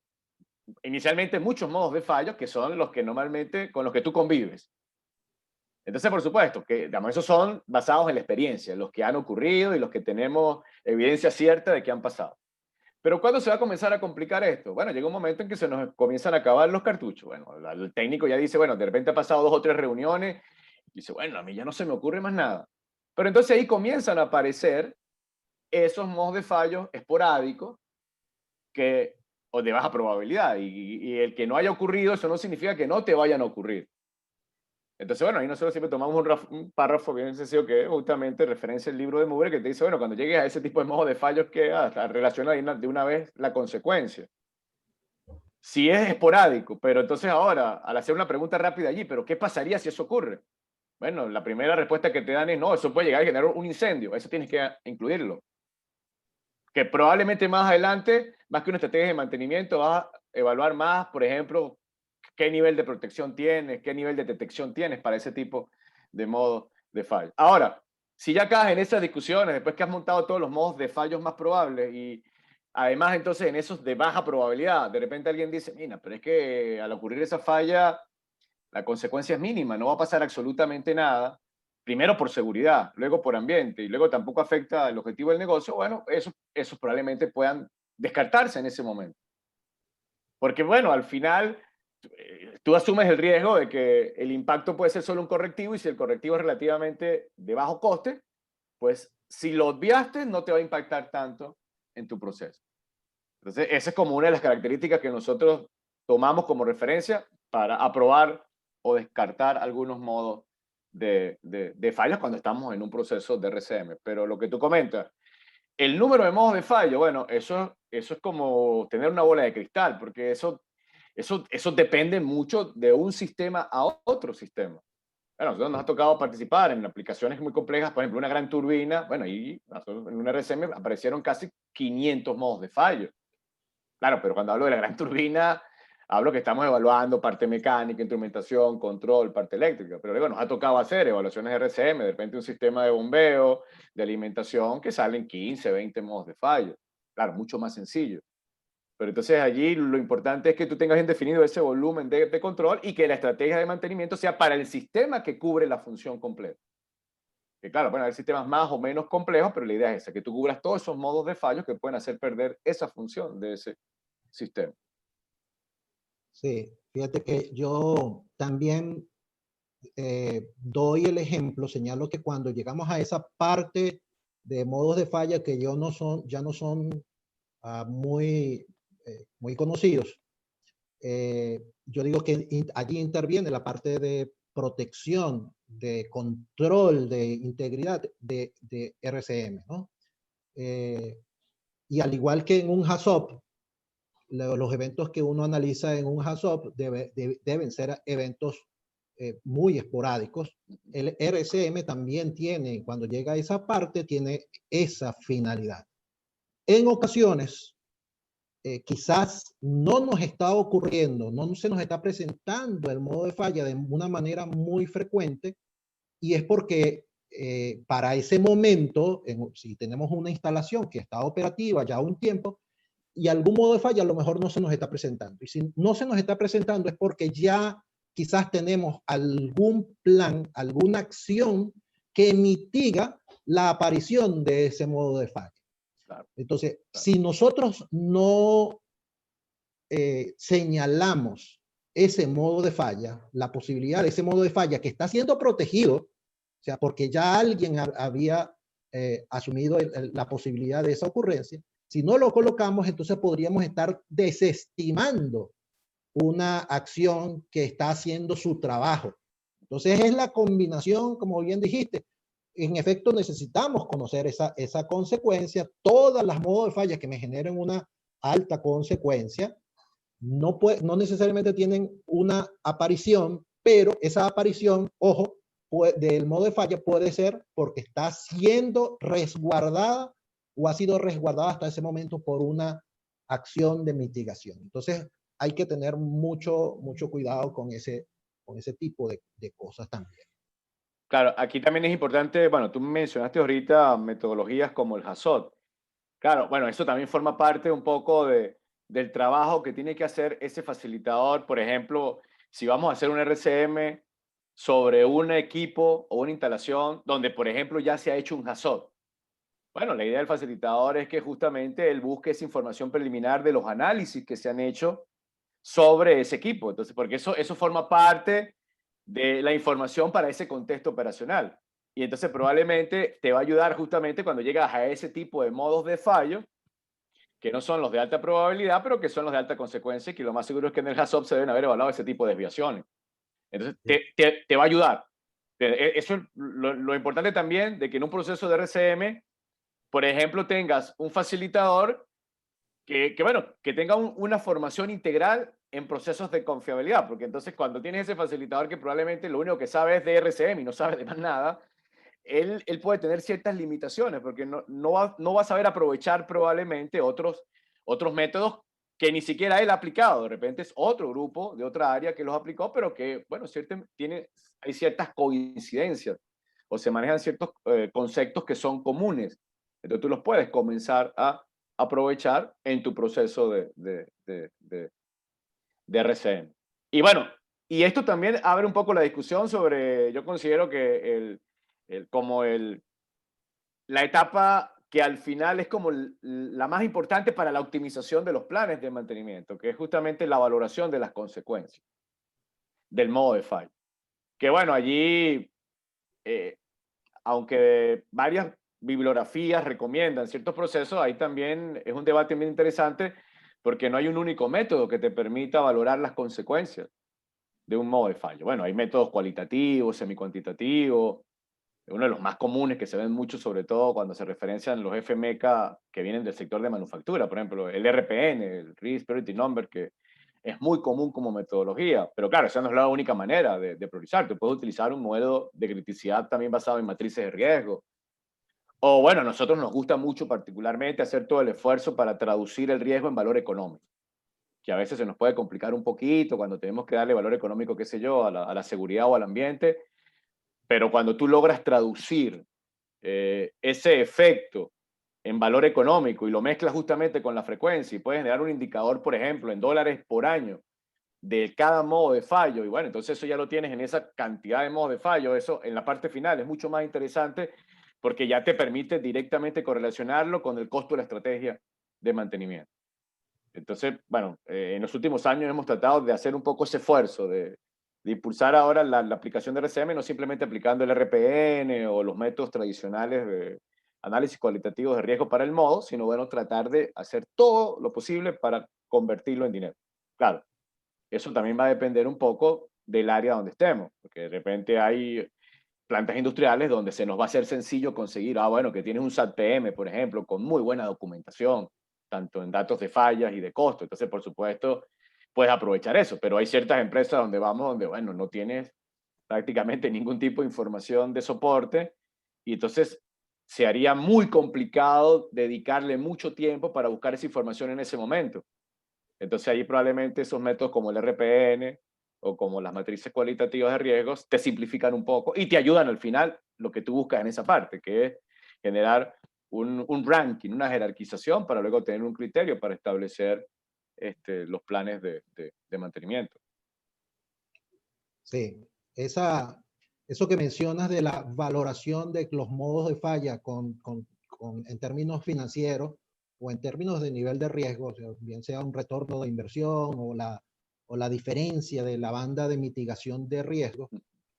inicialmente muchos modos de fallos que son los que normalmente con los que tú convives. Entonces, por supuesto, que digamos, esos son basados en la experiencia, los que han ocurrido y los que tenemos evidencia cierta de que han pasado. Pero ¿cuándo se va a comenzar a complicar esto? Bueno, llega un momento en que se nos comienzan a acabar los cartuchos. Bueno, el técnico ya dice, bueno, de repente ha pasado 2 o 3 reuniones y dice, bueno, a mí ya no se me ocurre más nada. Pero entonces ahí comienzan a aparecer esos modos de fallos esporádicos que, o de baja probabilidad. Y el que no haya ocurrido, eso no significa que no te vayan a ocurrir. Entonces, bueno, ahí nosotros siempre tomamos un párrafo bien sencillo que justamente referencia el libro de Mugre que te dice, bueno, cuando llegues a ese tipo de modo de fallos que relaciona de una vez la consecuencia. Si es esporádico, pero entonces ahora, al hacer una pregunta rápida allí, pero ¿qué pasaría si eso ocurre? Bueno, la primera respuesta que te dan es, no, eso puede llegar a generar un incendio, eso tienes que incluirlo. Que probablemente más adelante, más que una estrategia de mantenimiento, vas a evaluar más, por ejemplo, qué nivel de protección tienes, qué nivel de detección tienes para ese tipo de modo de fallo. Ahora, si ya caes en esas discusiones, después que has montado todos los modos de fallos más probables y además entonces en esos de baja probabilidad, de repente alguien dice, mira, pero es que al ocurrir esa falla, la consecuencia es mínima, no va a pasar absolutamente nada, primero por seguridad, luego por ambiente y luego tampoco afecta el objetivo del negocio, bueno, esos probablemente puedan descartarse en ese momento. Porque bueno, al final tú asumes el riesgo de que el impacto puede ser solo un correctivo y si el correctivo es relativamente de bajo coste, pues si lo obviaste no te va a impactar tanto en tu proceso. Entonces, esa es como una de las características que nosotros tomamos como referencia para aprobar o descartar algunos modos de fallas cuando estamos en un proceso de RCM. Pero lo que tú comentas, el número de modos de fallo, bueno, eso es como tener una bola de cristal, porque eso depende mucho de un sistema a otro sistema. Bueno, a nosotros nos ha tocado participar en aplicaciones muy complejas, por ejemplo, una gran turbina, bueno, y en un RCM aparecieron casi 500 modos de fallo. Claro, pero cuando hablo de la gran turbina, hablo que estamos evaluando parte mecánica, instrumentación, control, parte eléctrica. Pero luego nos ha tocado hacer evaluaciones de RCM, de repente un sistema de bombeo, de alimentación, que salen 15, 20 modos de fallo. Claro, mucho más sencillo. Pero entonces allí lo importante es que tú tengas bien definido ese volumen de control y que la estrategia de mantenimiento sea para el sistema que cubre la función completa. Que claro, pueden haber sistemas más o menos complejos, pero la idea es esa, que tú cubras todos esos modos de fallos que pueden hacer perder esa función de ese sistema. Sí, fíjate que yo también doy el ejemplo, señalo que cuando llegamos a esa parte de modos de falla que ya no son muy conocidos, yo digo que allí interviene la parte de protección, de control, de integridad de RCM, ¿no? Y al igual que en un HACCP, los eventos que uno analiza en un HACCP deben ser eventos muy esporádicos. El RCM también tiene, cuando llega a esa parte, tiene esa finalidad. En ocasiones, quizás no nos está ocurriendo, no se nos está presentando el modo de falla de una manera muy frecuente, y es porque para ese momento, si tenemos una instalación que está operativa ya un tiempo, y algún modo de falla a lo mejor no se nos está presentando. Y si no se nos está presentando es porque ya quizás tenemos algún plan, alguna acción que mitiga la aparición de ese modo de falla. Claro. Entonces, claro, si nosotros no señalamos ese modo de falla, la posibilidad de ese modo de falla que está siendo protegido, o sea, porque ya alguien había asumido la posibilidad de esa ocurrencia, si no lo colocamos, entonces podríamos estar desestimando una acción que está haciendo su trabajo. Entonces es la combinación, como bien dijiste, en efecto necesitamos conocer esa consecuencia, todas las modos de falla que me generen una alta consecuencia, no necesariamente tienen una aparición, pero esa aparición, ojo, del modo de falla puede ser porque está siendo resguardada o ha sido resguardada hasta ese momento por una acción de mitigación. Entonces hay que tener mucho cuidado con ese tipo de cosas también. Claro, aquí también es importante, bueno, tú mencionaste ahorita metodologías como el HACCP. Claro, bueno, eso también forma parte un poco del trabajo que tiene que hacer ese facilitador. Por ejemplo, si vamos a hacer un RCM sobre un equipo o una instalación donde, por ejemplo, ya se ha hecho un HACCP. Bueno, la idea del facilitador es que justamente él busque esa información preliminar de los análisis que se han hecho sobre ese equipo. Entonces, porque eso forma parte de la información para ese contexto operacional. Y entonces probablemente te va a ayudar justamente cuando llegas a ese tipo de modos de fallo, que no son los de alta probabilidad, pero que son los de alta consecuencia, y que lo más seguro es que en el HACCP se deben haber evaluado ese tipo de desviaciones. Entonces, te va a ayudar. Eso es lo importante también de que en un proceso de RCM, por ejemplo, tengas un facilitador que tenga una formación integral en procesos de confiabilidad, porque entonces cuando tienes ese facilitador que probablemente lo único que sabe es de RCM y no sabe de más nada, él puede tener ciertas limitaciones, porque no va a saber aprovechar probablemente otros métodos que ni siquiera él ha aplicado. De repente es otro grupo de otra área que los aplicó, pero que, bueno, hay ciertas coincidencias o se manejan ciertos conceptos que son comunes. Entonces tú los puedes comenzar a aprovechar en tu proceso de RCM. Y bueno, y esto también abre un poco la discusión sobre, yo considero que la etapa que al final es como la más importante para la optimización de los planes de mantenimiento, que es justamente la valoración de las consecuencias del modo de fallo. Que bueno, allí, aunque varias bibliografías recomiendan ciertos procesos, ahí también es un debate muy interesante porque no hay un único método que te permita valorar las consecuencias. de un modo de fallo. Bueno, hay métodos cualitativos, semicuantitativos. Uno de los más comunes que se ven mucho, sobre todo cuando se referencian los FMK que vienen del sector de manufactura, por ejemplo, el RPN, el Risk Priority Number, que es muy común como metodología, pero claro, esa no es la única manera de priorizar. Tú puedes utilizar un modelo de criticidad también basado en matrices de riesgo. O bueno, a nosotros nos gusta mucho particularmente hacer todo el esfuerzo para traducir el riesgo en valor económico, que a veces se nos puede complicar un poquito cuando tenemos que darle valor económico, qué sé yo, a la seguridad o al ambiente, pero cuando tú logras traducir ese efecto en valor económico y lo mezclas justamente con la frecuencia y puedes generar un indicador, por ejemplo, en dólares por año de cada modo de fallo, y bueno, entonces eso ya lo tienes en esa cantidad de modos de fallo, eso en la parte final es mucho más interesante porque ya te permite directamente correlacionarlo con el costo de la estrategia de mantenimiento. Entonces, bueno, en los últimos años hemos tratado de hacer un poco ese esfuerzo de impulsar ahora la aplicación de RCM, no simplemente aplicando el RPN o los métodos tradicionales de análisis cualitativo de riesgo para el modo, sino bueno, tratar de hacer todo lo posible para convertirlo en dinero. Claro, eso también va a depender un poco del área donde estemos, porque de repente hay plantas industriales donde se nos va a hacer sencillo conseguir, bueno, que tienes un SAT-PM, por ejemplo, con muy buena documentación, tanto en datos de fallas y de costo. Entonces, por supuesto, puedes aprovechar eso, pero hay ciertas empresas donde vamos, donde, bueno, no tienes prácticamente ningún tipo de información de soporte y entonces se haría muy complicado dedicarle mucho tiempo para buscar esa información en ese momento. Entonces ahí probablemente esos métodos como el RPN o como las matrices cualitativas de riesgos te simplifican un poco y te ayudan al final lo que tú buscas en esa parte, que es generar un ranking, una jerarquización para luego tener un criterio para establecer los planes de mantenimiento. Sí, eso que mencionas de la valoración de los modos de falla en términos financieros o en términos de nivel de riesgo, o sea, bien sea un retorno de inversión o la diferencia de la banda de mitigación de riesgo,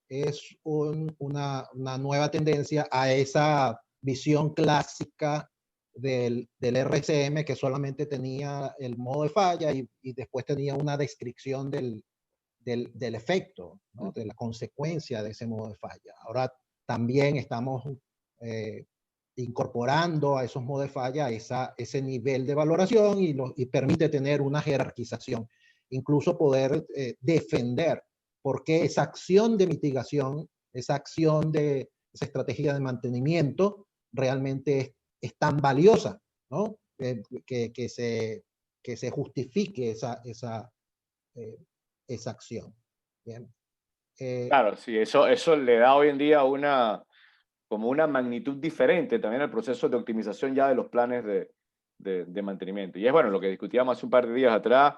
es una nueva tendencia a esa visión clásica del RCM que solamente tenía el modo de falla y después tenía una descripción del efecto, ¿no? De la consecuencia de ese modo de falla. Ahora también estamos incorporando a esos modos de falla ese nivel de valoración y permite tener una jerarquización, incluso poder defender por qué esa acción de mitigación, esa estrategia de mantenimiento realmente es tan valiosa, ¿no? Que se justifique eh, esa acción. Bien. Claro, sí, eso le da hoy en día como una magnitud diferente también al proceso de optimización ya de los planes de mantenimiento. Y es bueno, lo que discutíamos hace un par de días atrás,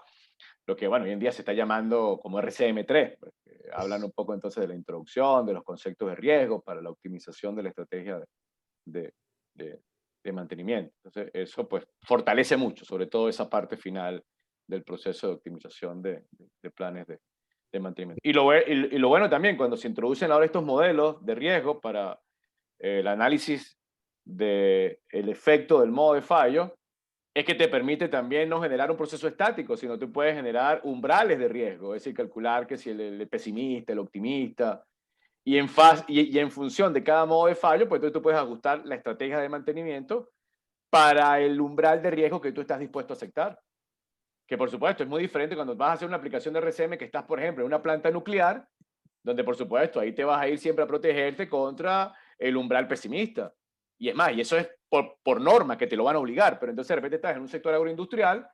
lo que bueno, hoy en día se está llamando como RCM3, pues, hablan un poco entonces de la introducción, de los conceptos de riesgo para la optimización de la estrategia de, de, de mantenimiento. Entonces, eso pues fortalece mucho, sobre todo esa parte final del proceso de optimización de planes de mantenimiento. Y lo bueno también, cuando se introducen ahora estos modelos de riesgo para el análisis del efecto del modo de fallo, es que te permite también no generar un proceso estático, sino tú puedes generar umbrales de riesgo, es decir, calcular que si el pesimista, el optimista, y en función de cada modo de fallo, pues tú puedes ajustar la estrategia de mantenimiento para el umbral de riesgo que tú estás dispuesto a aceptar. Que por supuesto es muy diferente cuando vas a hacer una aplicación de RCM que estás, por ejemplo, en una planta nuclear, donde por supuesto ahí te vas a ir siempre a protegerte contra el umbral pesimista. Y es más, y eso es por norma que te lo van a obligar, pero entonces de repente estás en un sector agroindustrial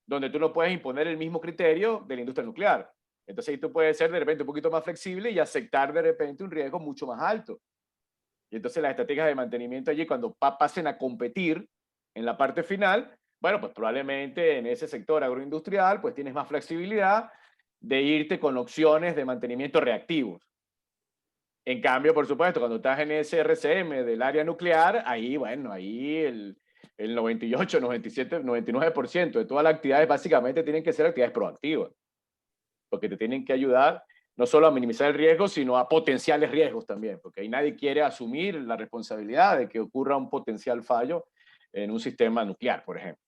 donde tú no puedes imponer el mismo criterio de la industria nuclear. Entonces ahí tú puedes ser de repente un poquito más flexible y aceptar de repente un riesgo mucho más alto. Y entonces las estrategias de mantenimiento allí, cuando pasen a competir en la parte final, bueno, pues probablemente en ese sector agroindustrial, pues tienes más flexibilidad de irte con opciones de mantenimiento reactivos. En cambio, por supuesto, cuando estás en ese RCM del área nuclear, ahí, bueno, ahí el 98, 97, 99% de todas las actividades básicamente tienen que ser actividades proactivas, porque te tienen que ayudar no solo a minimizar el riesgo, sino a potenciales riesgos también, porque ahí nadie quiere asumir la responsabilidad de que ocurra un potencial fallo en un sistema nuclear, por ejemplo.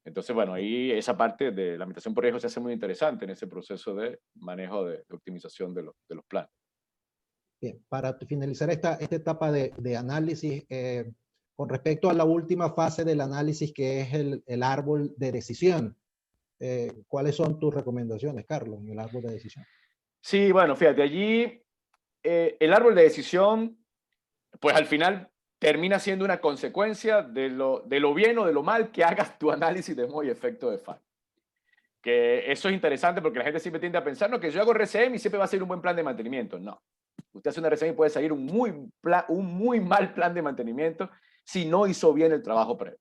Entonces, bueno, ahí esa parte de la administración por riesgo se hace muy interesante en ese proceso de manejo de optimización de los planes. Bien, para finalizar esta etapa de análisis, con respecto a la última fase del análisis, que es el árbol de decisión, ¿cuáles son tus recomendaciones, Carlos, en el árbol de decisión? Sí, bueno, fíjate, allí el árbol de decisión, pues al final termina siendo una consecuencia de lo bien o de lo mal que hagas tu análisis de modo y efecto de fallo. Que eso es interesante porque la gente siempre tiende a pensar, no, que yo hago RCM y siempre va a ser un buen plan de mantenimiento. No. Usted hace una RCM y puede salir un muy mal plan de mantenimiento si no hizo bien el trabajo previo.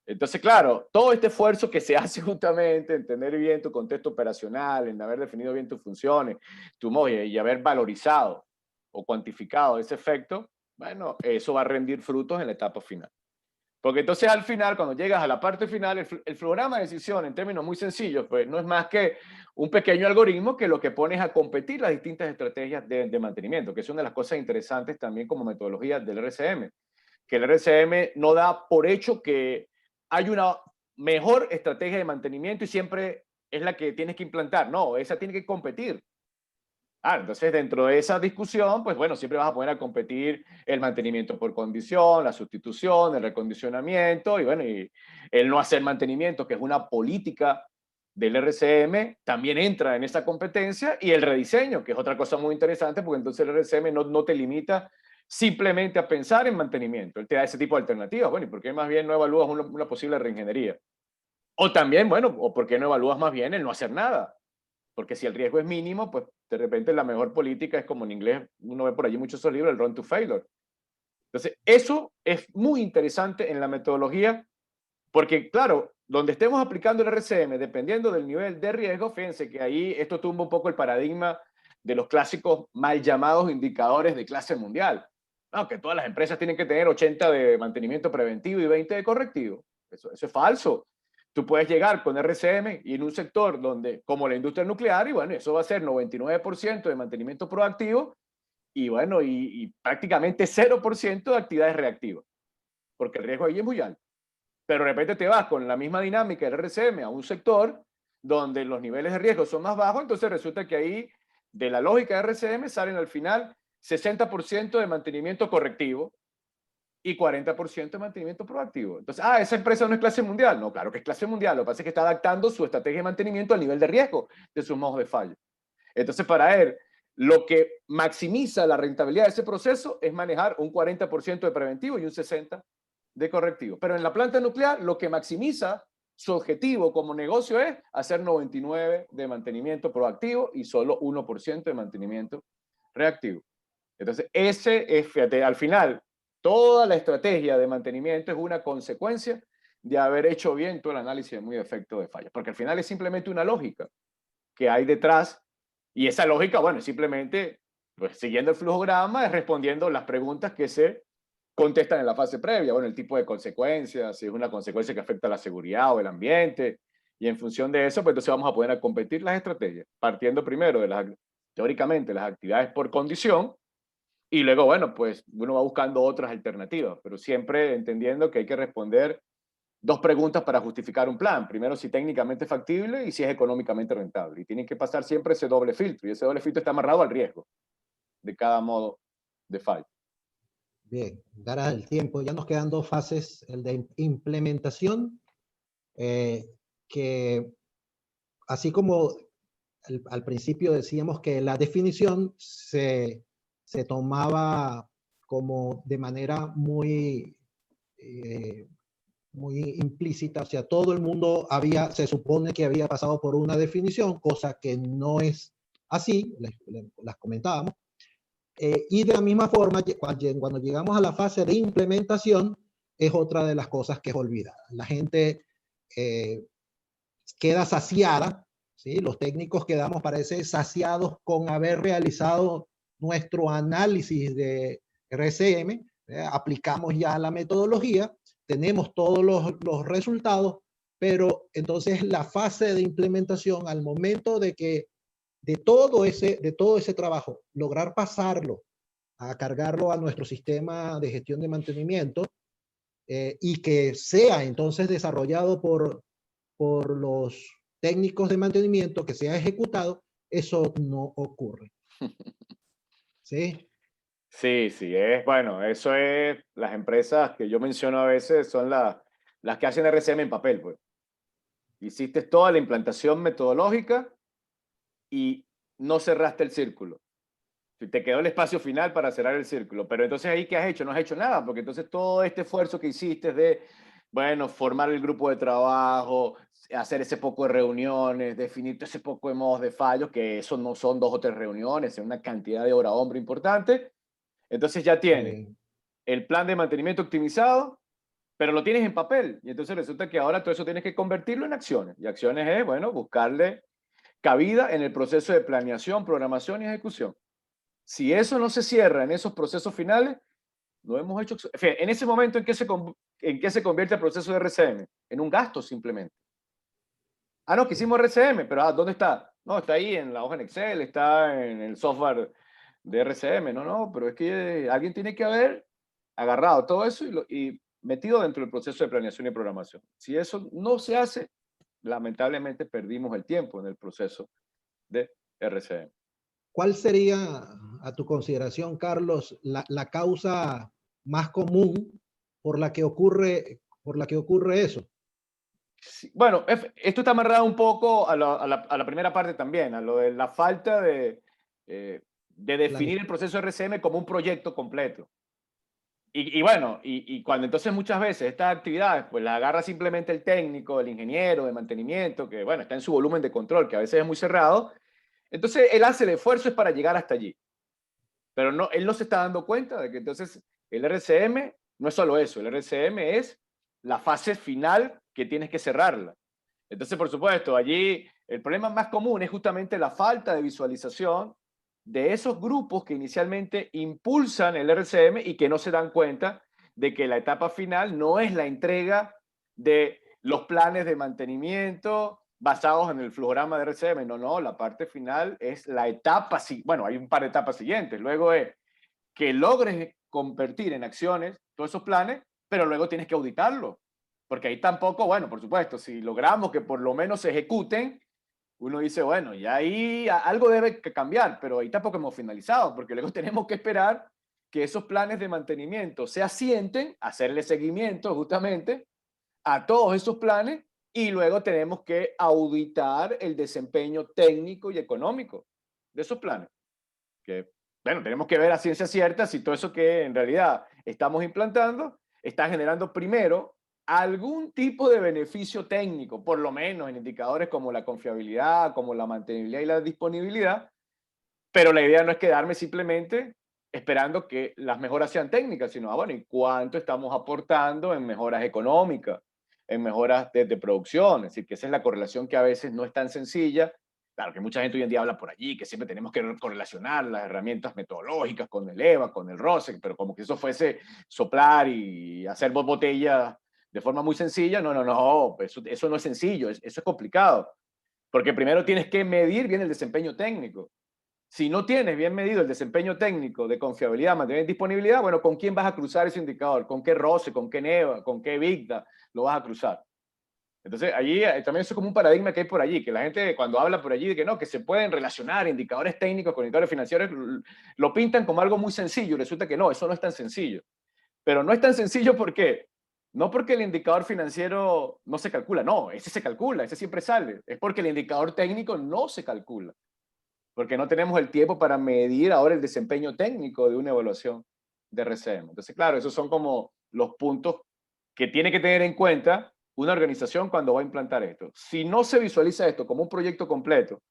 Entonces, claro, todo este esfuerzo que se hace justamente en tener bien tu contexto operacional, en haber definido bien tus funciones, tu modo y haber valorizado o cuantificado ese efecto, bueno, eso va a rendir frutos en la etapa final. Porque entonces al final, cuando llegas a la parte final, el programa de decisión, en términos muy sencillos, pues no es más que un pequeño algoritmo que lo que pone es a competir las distintas estrategias de mantenimiento, que es una de las cosas interesantes también como metodología del RCM, que el RCM no da por hecho que hay una mejor estrategia de mantenimiento y siempre es la que tienes que implantar. No, esa tiene que competir. Entonces dentro de esa discusión, pues bueno, siempre vas a poner a competir el mantenimiento por condición, la sustitución, el recondicionamiento y bueno, y el no hacer mantenimiento, que es una política del RCM, también entra en esa competencia y el rediseño, que es otra cosa muy interesante porque entonces el RCM no te limita simplemente a pensar en mantenimiento, él te da ese tipo de alternativas, bueno, ¿y por qué más bien no evalúas una posible reingeniería? O también, bueno, o por qué no evalúas más bien el no hacer nada. Porque si el riesgo es mínimo, pues de repente la mejor política es como en inglés, uno ve por allí muchos esos libros, el run to failure. Entonces, eso es muy interesante en la metodología, porque claro, donde estemos aplicando el RCM, dependiendo del nivel de riesgo, fíjense que ahí esto tumba un poco el paradigma de los clásicos mal llamados indicadores de clase mundial. No, que todas las empresas tienen que tener 80 de mantenimiento preventivo y 20 de correctivo. Eso es falso. Tú puedes llegar con RCM y en un sector donde, como la industria nuclear, y bueno, eso va a ser 99% de mantenimiento proactivo y bueno, y prácticamente 0% de actividades reactivas, porque el riesgo ahí es muy alto. Pero de repente te vas con la misma dinámica del RCM a un sector donde los niveles de riesgo son más bajos, entonces resulta que ahí, de la lógica de RCM, salen al final 60% de mantenimiento correctivo y 40% de mantenimiento proactivo. Entonces, esa empresa no es clase mundial. No, claro que es clase mundial. Lo que pasa es que está adaptando su estrategia de mantenimiento al nivel de riesgo de sus modos de fallo. Entonces, para él, lo que maximiza la rentabilidad de ese proceso es manejar un 40% de preventivo y un 60% de correctivo. Pero en la planta nuclear, lo que maximiza su objetivo como negocio es hacer 99% de mantenimiento proactivo y solo 1% de mantenimiento reactivo. Entonces, ese es, fíjate, al final, toda la estrategia de mantenimiento es una consecuencia de haber hecho bien todo el análisis de muy efecto de fallas, porque al final es simplemente una lógica que hay detrás y esa lógica, bueno, es simplemente pues, siguiendo el flujograma, es respondiendo las preguntas que se contestan en la fase previa, bueno, el tipo de consecuencias, si es una consecuencia que afecta a la seguridad o el ambiente, y en función de eso, pues entonces vamos a poder competir las estrategias, partiendo primero de teóricamente, las actividades por condición, y luego, bueno, pues uno va buscando otras alternativas, pero siempre entendiendo que hay que responder dos preguntas para justificar un plan. Primero, si técnicamente es factible y si es económicamente rentable. Y tienen que pasar siempre ese doble filtro, y ese doble filtro está amarrado al riesgo de cada modo de fallo. Bien, dadas el tiempo, ya nos quedan dos fases, el de implementación, que así como al principio decíamos que la definición se tomaba como de manera muy implícita, o sea, todo el mundo se supone que había pasado por una definición, cosa que no es así, las comentábamos. Y de la misma forma, cuando llegamos a la fase de implementación, es otra de las cosas que es olvidada. La gente queda saciada, ¿sí? Los técnicos quedamos, parece, saciados con haber realizado nuestro análisis de RCM, aplicamos ya la metodología, tenemos todos los resultados, pero entonces la fase de implementación, al momento de todo ese trabajo, lograr pasarlo, a cargarlo a nuestro sistema de gestión de mantenimiento, y que sea entonces desarrollado por los técnicos de mantenimiento, que sea ejecutado, eso no ocurre. ¿Sí? Sí, sí, bueno, eso es, las empresas que yo menciono a veces son las que hacen RCM en papel, pues. Hiciste toda la implantación metodológica y no cerraste el círculo. Te quedó el espacio final para cerrar el círculo, pero entonces ahí, ¿qué has hecho? No has hecho nada, porque entonces todo este esfuerzo que hiciste de, bueno, formar el grupo de trabajo, hacer ese poco de reuniones, definir ese poco de modos de fallos, que eso no son 2 o 3 reuniones, es una cantidad de hora hombre importante. Entonces ya tienes el plan de mantenimiento optimizado, pero lo tienes en papel. Y entonces resulta que ahora todo eso tienes que convertirlo en acciones. Y acciones es, bueno, buscarle cabida en el proceso de planeación, programación y ejecución. Si eso no se cierra en esos procesos finales, no hemos hecho... En ese momento, ¿en qué se convierte el proceso de RCM? En un gasto simplemente. Ah, no, que hicimos RCM, pero ¿dónde está? No, está ahí en la hoja en Excel, está en el software de RCM. No, pero es que alguien tiene que haber agarrado todo eso y metido dentro del proceso de planeación y programación. Si eso no se hace, lamentablemente perdimos el tiempo en el proceso de RCM. ¿Cuál sería, a tu consideración, Carlos, la causa más común por la que ocurre eso? Sí, bueno, esto está amarrado un poco a la primera parte también, a lo de la falta de definir el proceso de RCM como un proyecto completo. Y bueno, cuando entonces muchas veces estas actividades, pues las agarra simplemente el técnico, el ingeniero de mantenimiento, que bueno, está en su volumen de control, que a veces es muy cerrado, entonces él hace el esfuerzo es para llegar hasta allí. Pero no, él no se está dando cuenta de que entonces el RCM no es solo eso, el RCM es la fase final que tienes que cerrarla. Entonces, por supuesto, allí el problema más común es justamente la falta de visualización de esos grupos que inicialmente impulsan el RCM y que no se dan cuenta de que la etapa final no es la entrega de los planes de mantenimiento basados en el flujograma de RCM. No, la parte final es la etapa, bueno, hay un par de etapas siguientes. Luego es que logres convertir en acciones todos esos planes, pero luego tienes que auditarlo. Porque ahí tampoco, bueno, por supuesto, si logramos que por lo menos se ejecuten, uno dice, bueno, ya ahí algo debe cambiar, pero ahí tampoco hemos finalizado, porque luego tenemos que esperar que esos planes de mantenimiento se asienten, hacerle seguimiento justamente a todos esos planes y luego tenemos que auditar el desempeño técnico y económico de esos planes. Que, bueno, tenemos que ver a ciencia cierta si todo eso que en realidad estamos implantando está generando primero algún tipo de beneficio técnico, por lo menos en indicadores como la confiabilidad, como la mantenibilidad y la disponibilidad, pero la idea no es quedarme simplemente esperando que las mejoras sean técnicas, sino, bueno, ¿y cuánto estamos aportando en mejoras económicas, en mejoras de producción? Es decir, que esa es la correlación que a veces no es tan sencilla. Claro, que mucha gente hoy en día habla por allí, que siempre tenemos que correlacionar las herramientas metodológicas con el EVA, con el ROSEC, pero como que eso fuese soplar y hacer botellas de forma muy sencilla. No, eso no es sencillo, eso es complicado, porque primero tienes que medir bien el desempeño técnico. Si no tienes bien medido el desempeño técnico de confiabilidad, mantener disponibilidad, bueno, ¿con quién vas a cruzar ese indicador? ¿Con qué ROSE, con qué NEVA, con qué VIGDA lo vas a cruzar? Entonces, allí también eso es como un paradigma que hay por allí, que la gente cuando habla por allí de que no, que se pueden relacionar indicadores técnicos con indicadores financieros, lo pintan como algo muy sencillo. Resulta que no, eso no es tan sencillo. Pero no es tan sencillo porque no porque el indicador financiero no se calcula, no, ese se calcula, ese siempre sale. Es porque el indicador técnico no se calcula, porque no tenemos el tiempo para medir ahora el desempeño técnico de una evaluación de RCM. Entonces, claro, esos son como los puntos que tiene que tener en cuenta una organización cuando va a implantar esto. Si no se visualiza esto como un proyecto completo,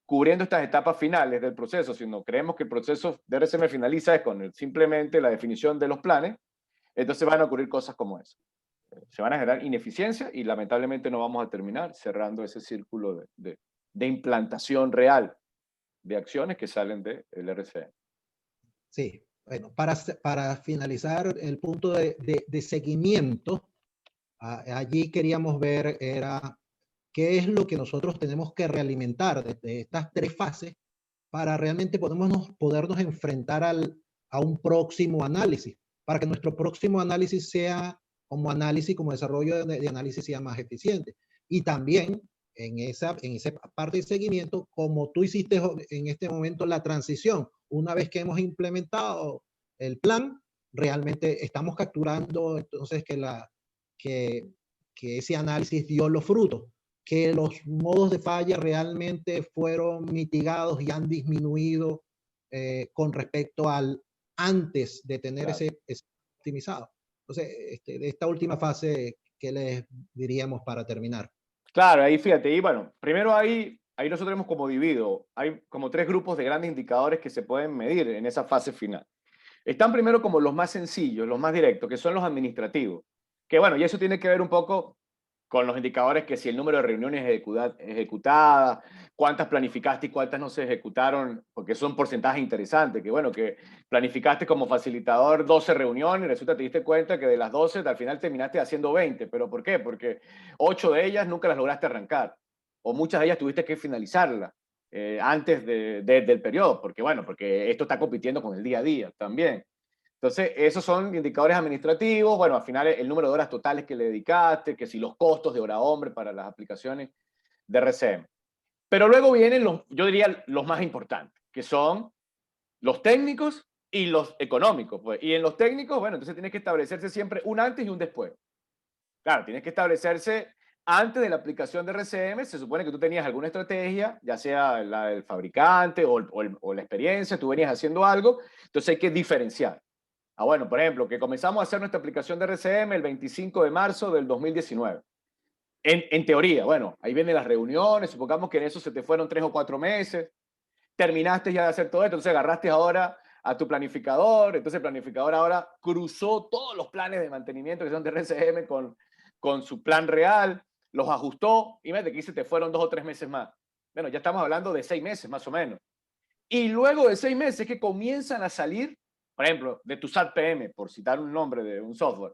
cubriendo estas etapas finales del proceso, sino creemos que el proceso de RCM finaliza es con simplemente la definición de los planes, entonces van a ocurrir cosas como esa. Se van a generar ineficiencias y lamentablemente no vamos a terminar cerrando ese círculo de implantación real de acciones que salen del RCM. Sí, bueno, para finalizar el punto de seguimiento, allí queríamos ver era qué es lo que nosotros tenemos que realimentar desde estas 3 fases para realmente podernos enfrentar a un próximo análisis, para que nuestro próximo análisis sea como análisis, como desarrollo de análisis sea más eficiente. Y también en esa parte de seguimiento, como tú hiciste en este momento la transición, una vez que hemos implementado el plan, realmente estamos capturando entonces que ese análisis dio los frutos, que los modos de falla realmente fueron mitigados y han disminuido con respecto al antes de tener ese optimizado. Entonces, de esta última fase, ¿qué les diríamos para terminar? Claro, ahí fíjate, y bueno, primero ahí nosotros hemos como dividido, hay como 3 grupos de grandes indicadores que se pueden medir en esa fase final. Están primero como los más sencillos, los más directos, que son los administrativos, que bueno, y eso tiene que ver un poco con los indicadores que si el número de reuniones ejecutadas, cuántas planificaste y cuántas no se ejecutaron, porque son porcentajes interesantes, que bueno, que planificaste como facilitador 12 reuniones y resulta te diste cuenta que de las 12 al final terminaste haciendo 20, ¿pero por qué? Porque 8 de ellas nunca las lograste arrancar, o muchas de ellas tuviste que finalizarlas antes del periodo, porque bueno, porque esto está compitiendo con el día a día también. Entonces, esos son indicadores administrativos, bueno, al final el número de horas totales que le dedicaste, que si los costos de hora hombre para las aplicaciones de RCM. Pero luego vienen yo diría, los más importantes, que son los técnicos y los económicos. Pues. Y en los técnicos, bueno, entonces tienes que establecerse siempre un antes y un después. Claro, tienes que establecerse antes de la aplicación de RCM, se supone que tú tenías alguna estrategia, ya sea la del fabricante o la experiencia, tú venías haciendo algo, entonces hay que diferenciar. Bueno, por ejemplo, que comenzamos a hacer nuestra aplicación de RCM el 25 de marzo del 2019. En teoría, bueno, ahí vienen las reuniones, supongamos que en eso se te fueron 3 o 4 meses, terminaste ya de hacer todo esto, entonces agarraste ahora a tu planificador, entonces el planificador ahora cruzó todos los planes de mantenimiento que son de RCM con su plan real, los ajustó, y mete que se te fueron 2 o 3 meses más. Bueno, ya estamos hablando de 6 meses más o menos. Y luego de 6 meses que comienzan a salir, por ejemplo, de tu SAP PM, por citar un nombre de un software,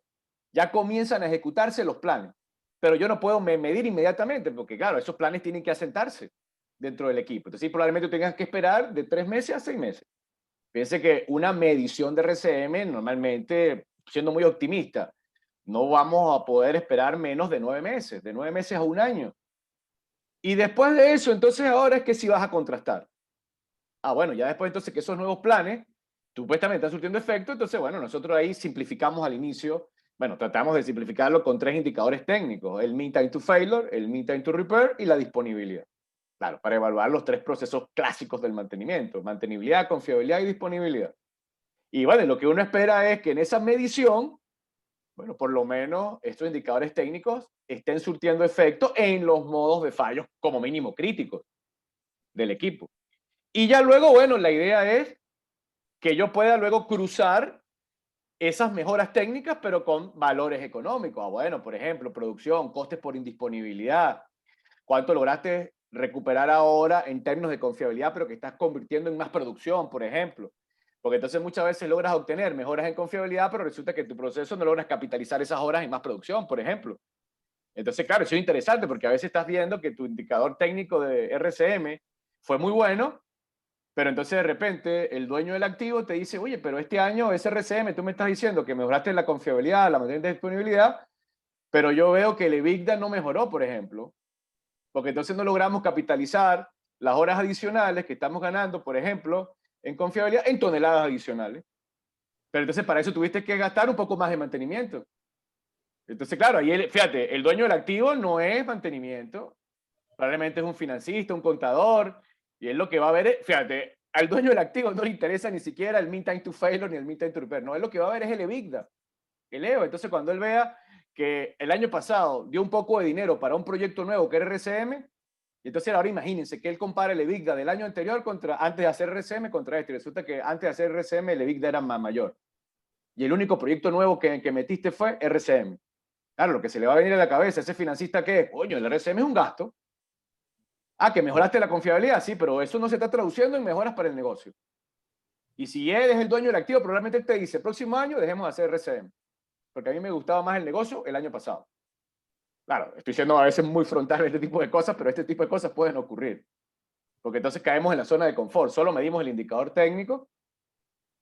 ya comienzan a ejecutarse los planes. Pero yo no puedo medir inmediatamente, porque claro, esos planes tienen que asentarse dentro del equipo. Entonces, sí, probablemente tengas que esperar de 3 meses a 6 meses. Piense que una medición de RCM, normalmente, siendo muy optimista, no vamos a poder esperar menos de 9 meses, de 9 meses a un año. Y después de eso, entonces ahora es que sí vas a contrastar. Bueno, ya después entonces que esos nuevos planes supuestamente están surtiendo efecto, entonces bueno, nosotros ahí simplificamos al inicio, bueno, tratamos de simplificarlo con 3 indicadores técnicos, el mean time to failure, el mean time to repair y la disponibilidad. Claro, para evaluar los 3 procesos clásicos del mantenimiento, mantenibilidad, confiabilidad y disponibilidad. Y bueno, lo que uno espera es que en esa medición, bueno, por lo menos estos indicadores técnicos estén surtiendo efecto en los modos de fallos como mínimo críticos del equipo. Y ya luego, bueno, la idea es que yo pueda luego cruzar esas mejoras técnicas, pero con valores económicos. Bueno, por ejemplo, producción, costes por indisponibilidad. ¿Cuánto lograste recuperar ahora en términos de confiabilidad, pero que estás convirtiendo en más producción, por ejemplo? Porque entonces muchas veces logras obtener mejoras en confiabilidad, pero resulta que tu proceso no logras capitalizar esas horas en más producción, por ejemplo. Entonces, claro, eso es interesante porque a veces estás viendo que tu indicador técnico de RCM fue muy bueno, pero entonces de repente el dueño del activo te dice, oye, pero este año ese RCM, tú me estás diciendo que mejoraste la confiabilidad, la mantenimiento de disponibilidad, pero yo veo que el EBITDA no mejoró, por ejemplo, porque entonces no logramos capitalizar las horas adicionales que estamos ganando, por ejemplo, en confiabilidad, en toneladas adicionales. Pero entonces para eso tuviste que gastar un poco más de mantenimiento. Entonces, claro, ahí fíjate, el dueño del activo no es mantenimiento, probablemente es un financista, un contador, y él lo que va a ver es, fíjate, al dueño del activo no le interesa ni siquiera el mean time to failure ni el mean time to repair, no, él lo que va a ver es el EBITDA, el EVA. Entonces, cuando él vea que el año pasado dio un poco de dinero para un proyecto nuevo que era RCM, y entonces ahora imagínense que él compara el EBITDA del año anterior antes de hacer RCM contra este, y resulta que antes de hacer RCM el EBITDA era más mayor, y el único proyecto nuevo que metiste fue RCM. Claro, lo que se le va a venir a la cabeza a ese financista que es, coño, el RCM es un gasto. Que mejoraste la confiabilidad, sí, pero eso no se está traduciendo en mejoras para el negocio. Y si él es el dueño del activo, probablemente él te dice, próximo año dejemos de hacer RCM, porque a mí me gustaba más el negocio el año pasado. Claro, estoy siendo a veces muy frontal en este tipo de cosas, pero este tipo de cosas pueden ocurrir. Porque entonces caemos en la zona de confort, solo medimos el indicador técnico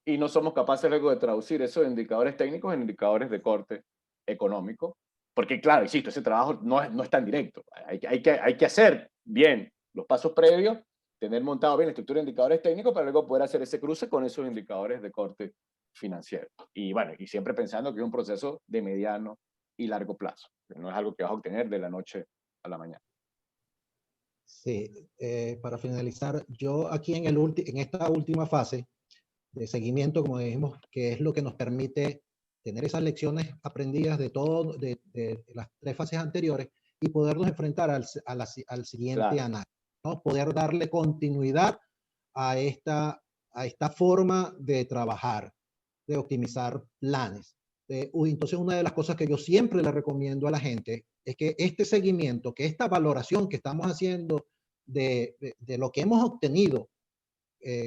y no somos capaces luego de traducir esos indicadores técnicos en indicadores de corte económico, porque claro, insisto, ese trabajo no es tan directo. Hay que hacer bien los pasos previos, tener montado bien la estructura de indicadores técnicos para luego poder hacer ese cruce con esos indicadores de corte financiero. Y bueno, y siempre pensando que es un proceso de mediano y largo plazo, que no es algo que vas a obtener de la noche a la mañana. Sí, para finalizar, yo aquí en esta última fase de seguimiento, como dijimos, que es lo que nos permite tener esas lecciones aprendidas de las 3 fases anteriores y podernos enfrentar al siguiente Claro, análisis, ¿no? Poder darle continuidad a esta forma de trabajar, de optimizar planes. Entonces, una de las cosas que yo siempre le recomiendo a la gente es que este seguimiento, que esta valoración que estamos haciendo de lo que hemos obtenido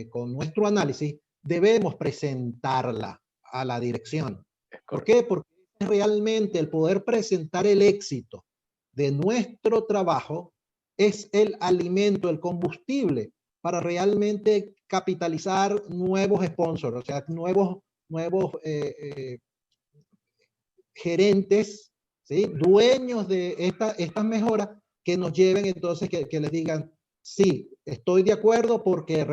con nuestro análisis, debemos presentarla a la dirección. es ¿Por correcto. qué? Porque realmente el poder presentar el éxito de nuestro trabajo es el alimento, el combustible para realmente capitalizar nuevos sponsors, o sea, nuevos gerentes, ¿sí? Dueños de estas mejoras que nos lleven entonces que les digan, sí, estoy de acuerdo porque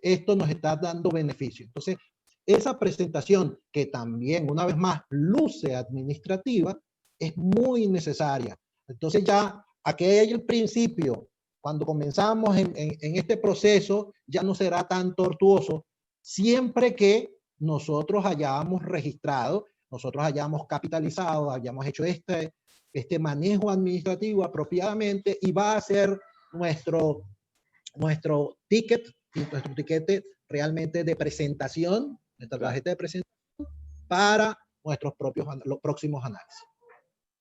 esto nos está dando beneficio. Entonces, esa presentación que también, una vez más, luce administrativa, es muy necesaria. Entonces ya aquel principio, cuando comenzamos en este proceso, ya no será tan tortuoso, siempre que nosotros hayamos registrado, nosotros hayamos capitalizado, hayamos hecho este manejo administrativo apropiadamente y va a ser nuestro ticket, nuestro tiquete realmente de presentación, nuestra Claro. tarjeta de presentación para los próximos análisis.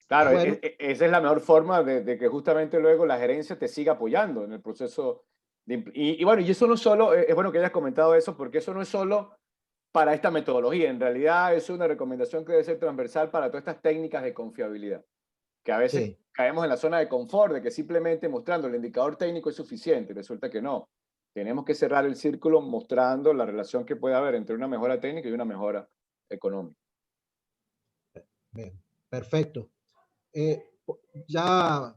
Claro, Bueno, esa es la mejor forma de que justamente luego la gerencia te siga apoyando en el proceso. Y bueno, y eso no solo, es bueno que hayas comentado eso, porque eso no es solo para esta metodología, en realidad es una recomendación que debe ser transversal para todas estas técnicas de confiabilidad, que a veces sí, caemos en la zona de confort, de que simplemente mostrando el indicador técnico es suficiente, resulta que no. Tenemos que cerrar el círculo mostrando la relación que puede haber entre una mejora técnica y una mejora económica. bien, perfecto. Eh, ya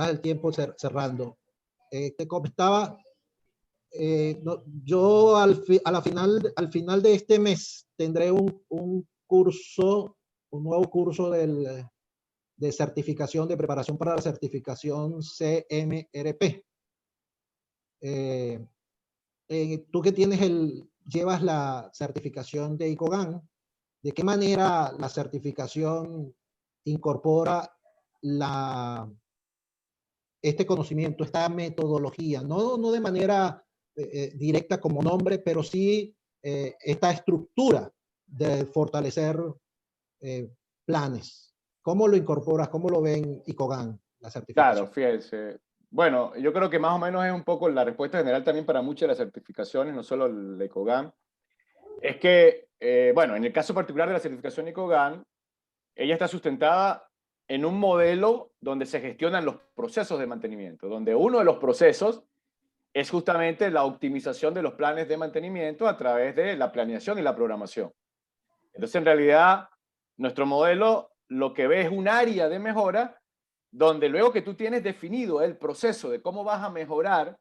el tiempo cerrando. Te comentaba, yo al final de este mes tendré un curso, un nuevo curso de certificación, de preparación para la certificación CMRP. Tú que llevas la certificación de ICOGAN, ¿de qué manera la certificación incorpora este conocimiento, esta metodología? No de manera directa como nombre, pero sí esta estructura de fortalecer eh, planes. ¿Cómo lo incorporas? ¿Cómo lo ven ICOGAN, la Claro, certificación? fíjense. Bueno, yo creo que más o menos es un poco la respuesta general también para muchas de las certificaciones, no solo el ECOGAN. Es que, bueno, en el caso particular de la certificación ECOGAN, ella está sustentada en un modelo donde se gestionan los procesos de mantenimiento, donde uno de los procesos es justamente la optimización de los planes de mantenimiento a través de la planeación y la programación. Entonces, en realidad, nuestro modelo lo que ve es un área de mejora donde luego que tú tienes definido el proceso de cómo vas a mejorar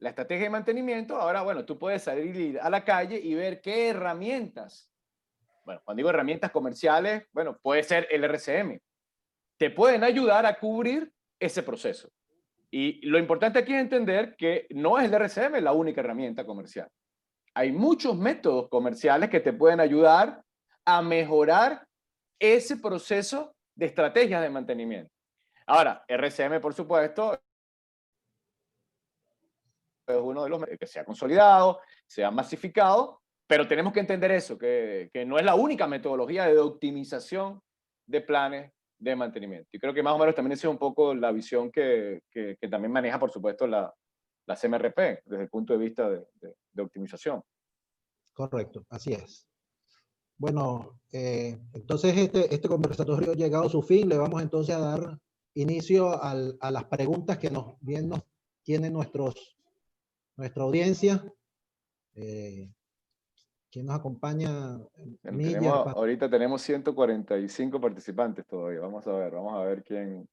la estrategia de mantenimiento, ahora, bueno, tú puedes salir a la calle y ver qué herramientas, bueno, cuando digo herramientas comerciales, bueno, puede ser el RCM, te pueden ayudar a cubrir ese proceso. Y lo importante aquí es entender que no es el RCM la única herramienta comercial. Hay muchos métodos comerciales que te pueden ayudar a mejorar ese proceso de estrategias de mantenimiento. Ahora, RCM, por supuesto, es uno de los que se ha consolidado, se ha masificado, pero tenemos que entender eso, que no es la única metodología de optimización de planes de mantenimiento. Y creo que más o menos también esa es un poco la visión que también maneja, por supuesto, la CMRP desde el punto de vista de optimización. Correcto, así es. Bueno, entonces este conversatorio ha llegado a su fin. Le vamos entonces a dar inicio a las preguntas que nos tiene nuestra audiencia. ¿Quién nos acompaña? Bueno, Miller, ahorita tenemos 145 participantes todavía. Vamos a ver quién,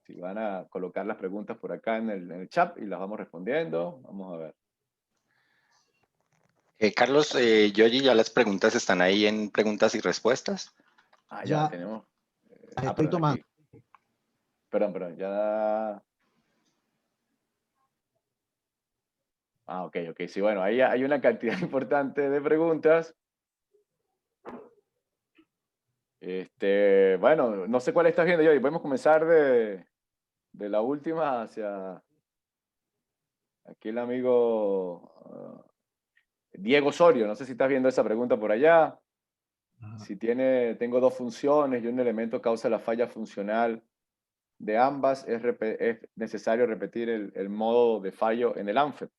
si van a colocar las preguntas por acá en el chat y las vamos respondiendo. Vamos a ver. Carlos, Yogi, ya las preguntas están ahí en preguntas y respuestas. Ah, Ya, tenemos. las estoy tomando. Aquí. Perdón, ya. Ah, ok, sí, bueno, ahí hay una cantidad importante de preguntas. Bueno, no sé cuál estás viendo, Yogi. Podemos comenzar de la última hacia aquí el amigo Diego Osorio. No sé si estás viendo esa pregunta por allá. Si tengo dos funciones y un elemento causa la falla funcional de ambas, es necesario repetir el modo de fallo en el ANFET.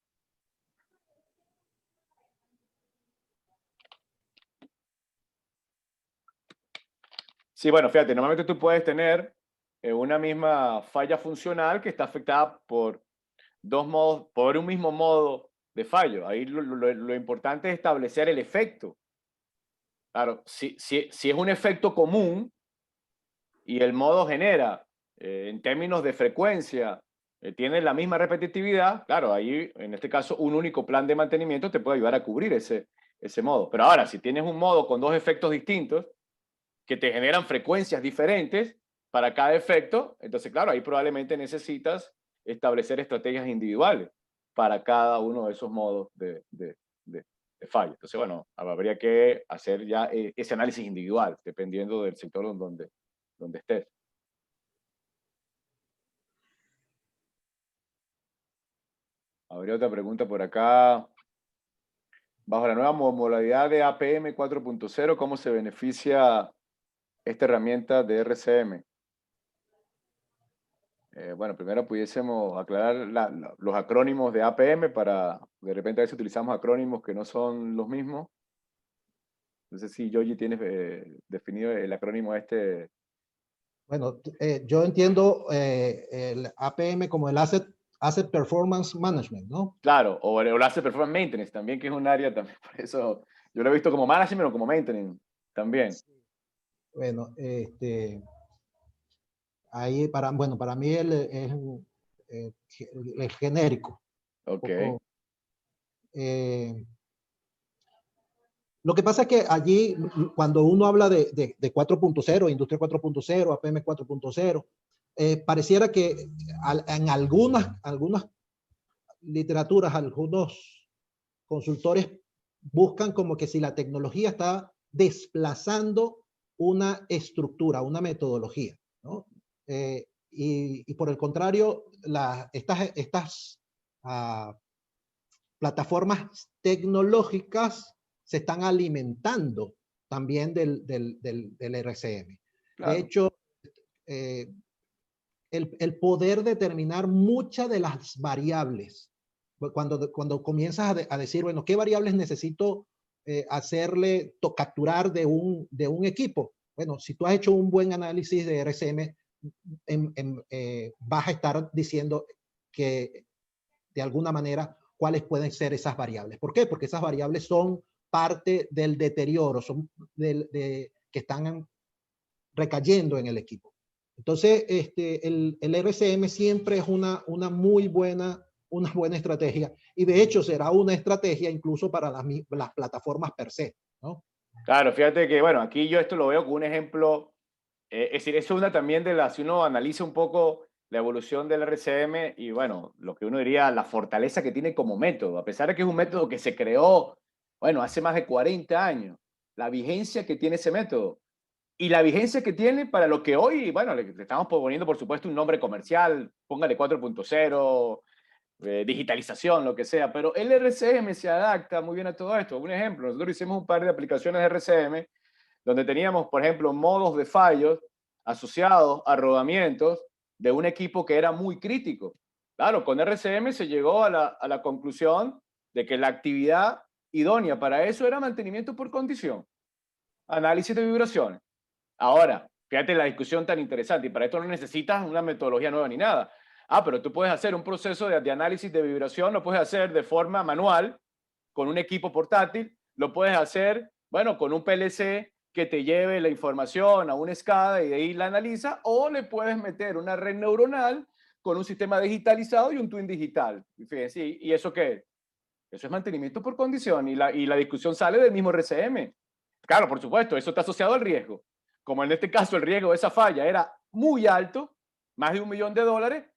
Sí, bueno, fíjate, normalmente tú puedes tener una misma falla funcional que está afectada por dos modos, por un mismo modo de fallo. Ahí lo importante es establecer el efecto. Claro, si es un efecto común y el modo genera, en términos de frecuencia, tiene la misma repetitividad, claro, ahí en este caso un único plan de mantenimiento te puede ayudar a cubrir ese modo. Pero ahora, si tienes un modo con dos efectos distintos que te generan frecuencias diferentes para cada efecto, entonces claro, ahí probablemente necesitas establecer estrategias individuales para cada uno de esos modos de fallo. Entonces, bueno, habría que hacer ya ese análisis individual, dependiendo del sector donde estés. Habría otra pregunta por acá. Bajo la nueva modalidad de APM 4.0, ¿cómo se beneficia esta herramienta de RCM? Bueno, primero pudiésemos aclarar los acrónimos de APM para, de repente a veces utilizamos acrónimos que no son los mismos. No sé si Yogi tienes definido el acrónimo este. Bueno, yo entiendo el APM como el Asset Performance Management, ¿no? Claro, o el Asset Performance Maintenance también, que es un área también, por eso yo lo he visto como Management o como Maintenance también. Bueno, ahí para mí es el genérico. Ok. Lo que pasa es que allí, cuando uno habla de 4.0, Industria 4.0, APM 4.0, pareciera que en algunas literaturas, algunos consultores buscan como que si la tecnología está desplazando una estructura, una metodología, ¿no? Y por el contrario, estas plataformas tecnológicas se están alimentando también del RCM. Claro. De hecho, el poder determinar muchas de las variables, cuando comienzas a decir, bueno, ¿qué variables necesito capturar de un equipo? Bueno, si tú has hecho un buen análisis de RCM, vas a estar diciendo que de alguna manera cuáles pueden ser esas variables. ¿Por qué? Porque esas variables son parte del deterioro, son que están recayendo en el equipo. Entonces, el RCM siempre es una muy buena estrategia, y de hecho será una estrategia incluso para las plataformas per se, ¿no? Claro, fíjate que, bueno, aquí yo esto lo veo como un ejemplo, es decir, es una también si uno analiza un poco la evolución del RCM y, bueno, lo que uno diría, la fortaleza que tiene como método, a pesar de que es un método que se creó, bueno, hace más de 40 años, la vigencia que tiene ese método y la vigencia que tiene para lo que hoy, bueno, le estamos poniendo, por supuesto, un nombre comercial, póngale 4.0, digitalización, lo que sea, pero el RCM se adapta muy bien a todo esto. Un ejemplo, nosotros hicimos un par de aplicaciones de RCM donde teníamos, por ejemplo, modos de fallos asociados a rodamientos de un equipo que era muy crítico. Claro, con RCM se llegó a la conclusión de que la actividad idónea para eso era mantenimiento por condición, análisis de vibraciones. Ahora, fíjate la discusión tan interesante, y para esto no necesitas una metodología nueva ni nada. Pero tú puedes hacer un proceso de análisis de vibración, lo puedes hacer de forma manual, con un equipo portátil, lo puedes hacer, bueno, con un PLC que te lleve la información a un SCADA y de ahí la analiza, o le puedes meter una red neuronal con un sistema digitalizado y un twin digital. Fíjense, ¿y eso qué es? Eso es mantenimiento por condición, y la discusión sale del mismo RCM. Claro, por supuesto, eso está asociado al riesgo. Como en este caso el riesgo de esa falla era muy alto, más de $1 millón,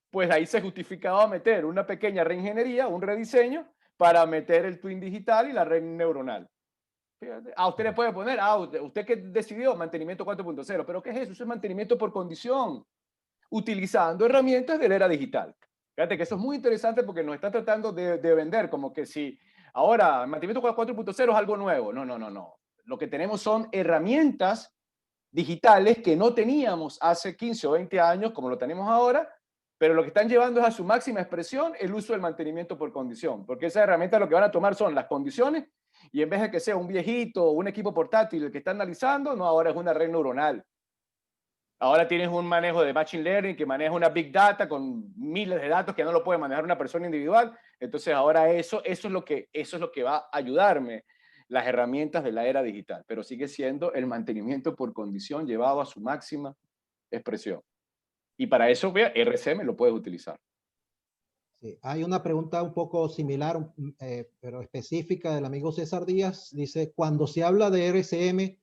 pues ahí se justificaba meter una pequeña reingeniería, un rediseño, para meter el twin digital y la red neuronal. Usted le puede poner, usted que decidió mantenimiento 4.0, pero ¿qué es eso? Eso es mantenimiento por condición, utilizando herramientas de la era digital. Fíjate que eso es muy interesante porque nos está tratando de vender como que si ahora mantenimiento 4.0 es algo nuevo. No, no, no, no. Lo que tenemos son herramientas digitales que no teníamos hace 15 o 20 años como lo tenemos ahora, pero lo que están llevando es a su máxima expresión el uso del mantenimiento por condición, porque esas herramientas lo que van a tomar son las condiciones y en vez de que sea un viejito o un equipo portátil el que está analizando, no, ahora es una red neuronal. Ahora tienes un manejo de machine learning que maneja una big data con miles de datos que no lo puede manejar una persona individual. Entonces ahora eso es lo que va a ayudarme, las herramientas de la era digital, pero sigue siendo el mantenimiento por condición llevado a su máxima expresión. Y para eso, vea, RCM lo puedes utilizar. Sí, hay una pregunta un poco similar, pero específica del amigo César Díaz. Dice, cuando se habla de RCM,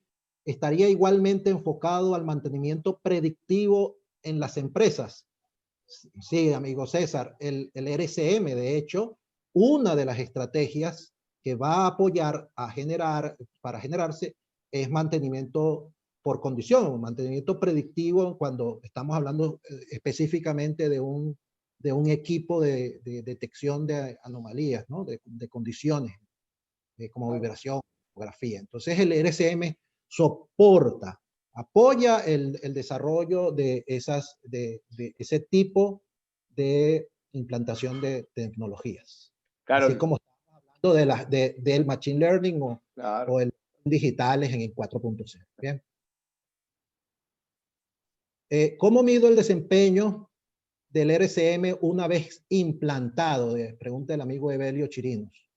¿estaría igualmente enfocado al mantenimiento predictivo en las empresas? Sí, amigo César, el RCM, de hecho, una de las estrategias que va a apoyar para generarse es mantenimiento por condición, mantenimiento predictivo cuando estamos hablando específicamente de un equipo de detección de anomalías, ¿no? de condiciones, como vibración, topografía. Entonces el RCM soporta, apoya el desarrollo de ese tipo de implantación de tecnologías. Claro. Así como estamos hablando del machine learning Claro. o el digitales en el 4.0. Bien. ¿Cómo mido el desempeño del RCM una vez implantado? Pregunta el amigo Evelio Chirinos.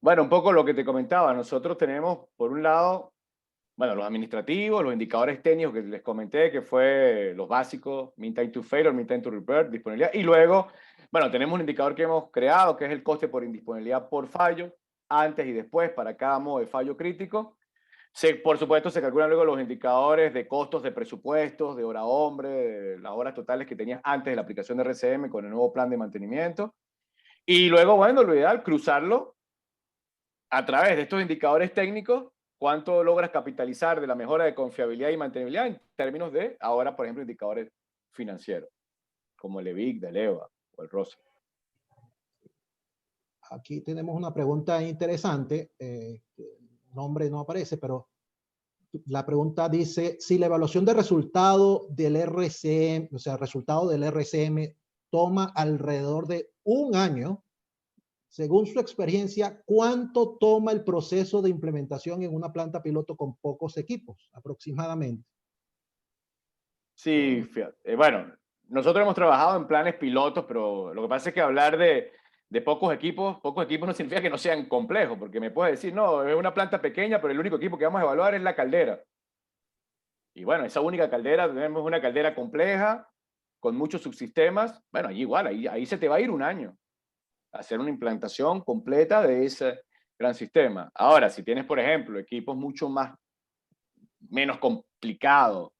Bueno, un poco lo que te comentaba. Nosotros tenemos, por un lado, bueno, los administrativos, los indicadores técnicos que les comenté, que fue los básicos, mean time to failure, mean time to repair, disponibilidad. Y luego, bueno, tenemos un indicador que hemos creado, que es el coste por indisponibilidad por fallo, antes y después para cada modo de fallo crítico. Por supuesto, se calculan luego los indicadores de costos de presupuestos, de hora hombre, de las horas totales que tenías antes de la aplicación de RCM con el nuevo plan de mantenimiento. Y luego, bueno, lo ideal, cruzarlo a través de estos indicadores técnicos, cuánto logras capitalizar de la mejora de confiabilidad y mantenibilidad en términos de, ahora, por ejemplo, indicadores financieros, como el EBIT, el EVA o el ROSA. Aquí tenemos una pregunta interesante, el nombre no aparece, pero la pregunta dice, si la evaluación de resultado del RCM, o sea, resultado del RCM toma alrededor de un año, según su experiencia, ¿cuánto toma el proceso de implementación en una planta piloto con pocos equipos, aproximadamente? Sí, fíjate. Bueno, nosotros hemos trabajado en planes pilotos, pero lo que pasa es que hablar de pocos equipos no significa que no sean complejos, porque me puedes decir, no, es una planta pequeña, pero el único equipo que vamos a evaluar es la caldera. Y bueno, esa única caldera, tenemos una caldera compleja, con muchos subsistemas. Bueno, ahí igual, ahí se te va a ir un año a hacer una implantación completa de ese gran sistema. Ahora, si tienes, por ejemplo, equipos menos complicados,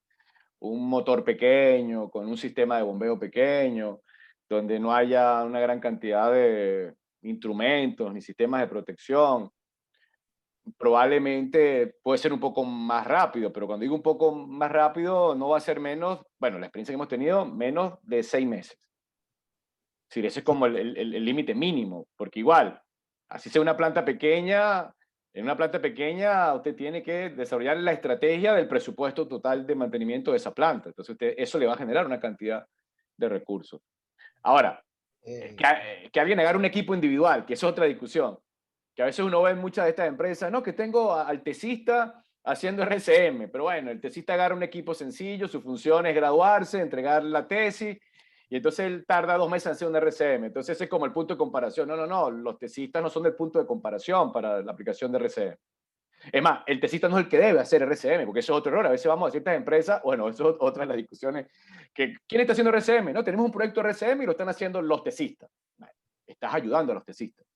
un motor pequeño, con un sistema de bombeo pequeño, donde no haya una gran cantidad de instrumentos ni sistemas de protección, probablemente puede ser un poco más rápido, pero cuando digo un poco más rápido, no va a ser menos, bueno, la experiencia que hemos tenido, menos de 6 meses. Es decir, ese es como el límite mínimo, porque igual, así sea una planta pequeña, en una planta pequeña usted tiene que desarrollar la estrategia del presupuesto total de mantenimiento de esa planta. Entonces eso le va a generar una cantidad de recursos. Ahora, que alguien agarre un equipo individual, que eso es otra discusión, que a veces uno ve en muchas de estas empresas, no, que tengo al tesista haciendo RCM, pero bueno, el tesista agarra un equipo sencillo, su función es graduarse, entregar la tesis, Y entonces él tarda 2 meses en hacer un RCM. Entonces ese es como el punto de comparación. No, los tesistas no son el punto de comparación para la aplicación de RCM. Es más, el tesista no es el que debe hacer RCM, porque eso es otro error. A veces vamos a ciertas empresas, bueno, eso es otra de las discusiones, que ¿quién está haciendo RCM? No, tenemos un proyecto de RCM y lo están haciendo los tesistas. Estás ayudando a los tesistas.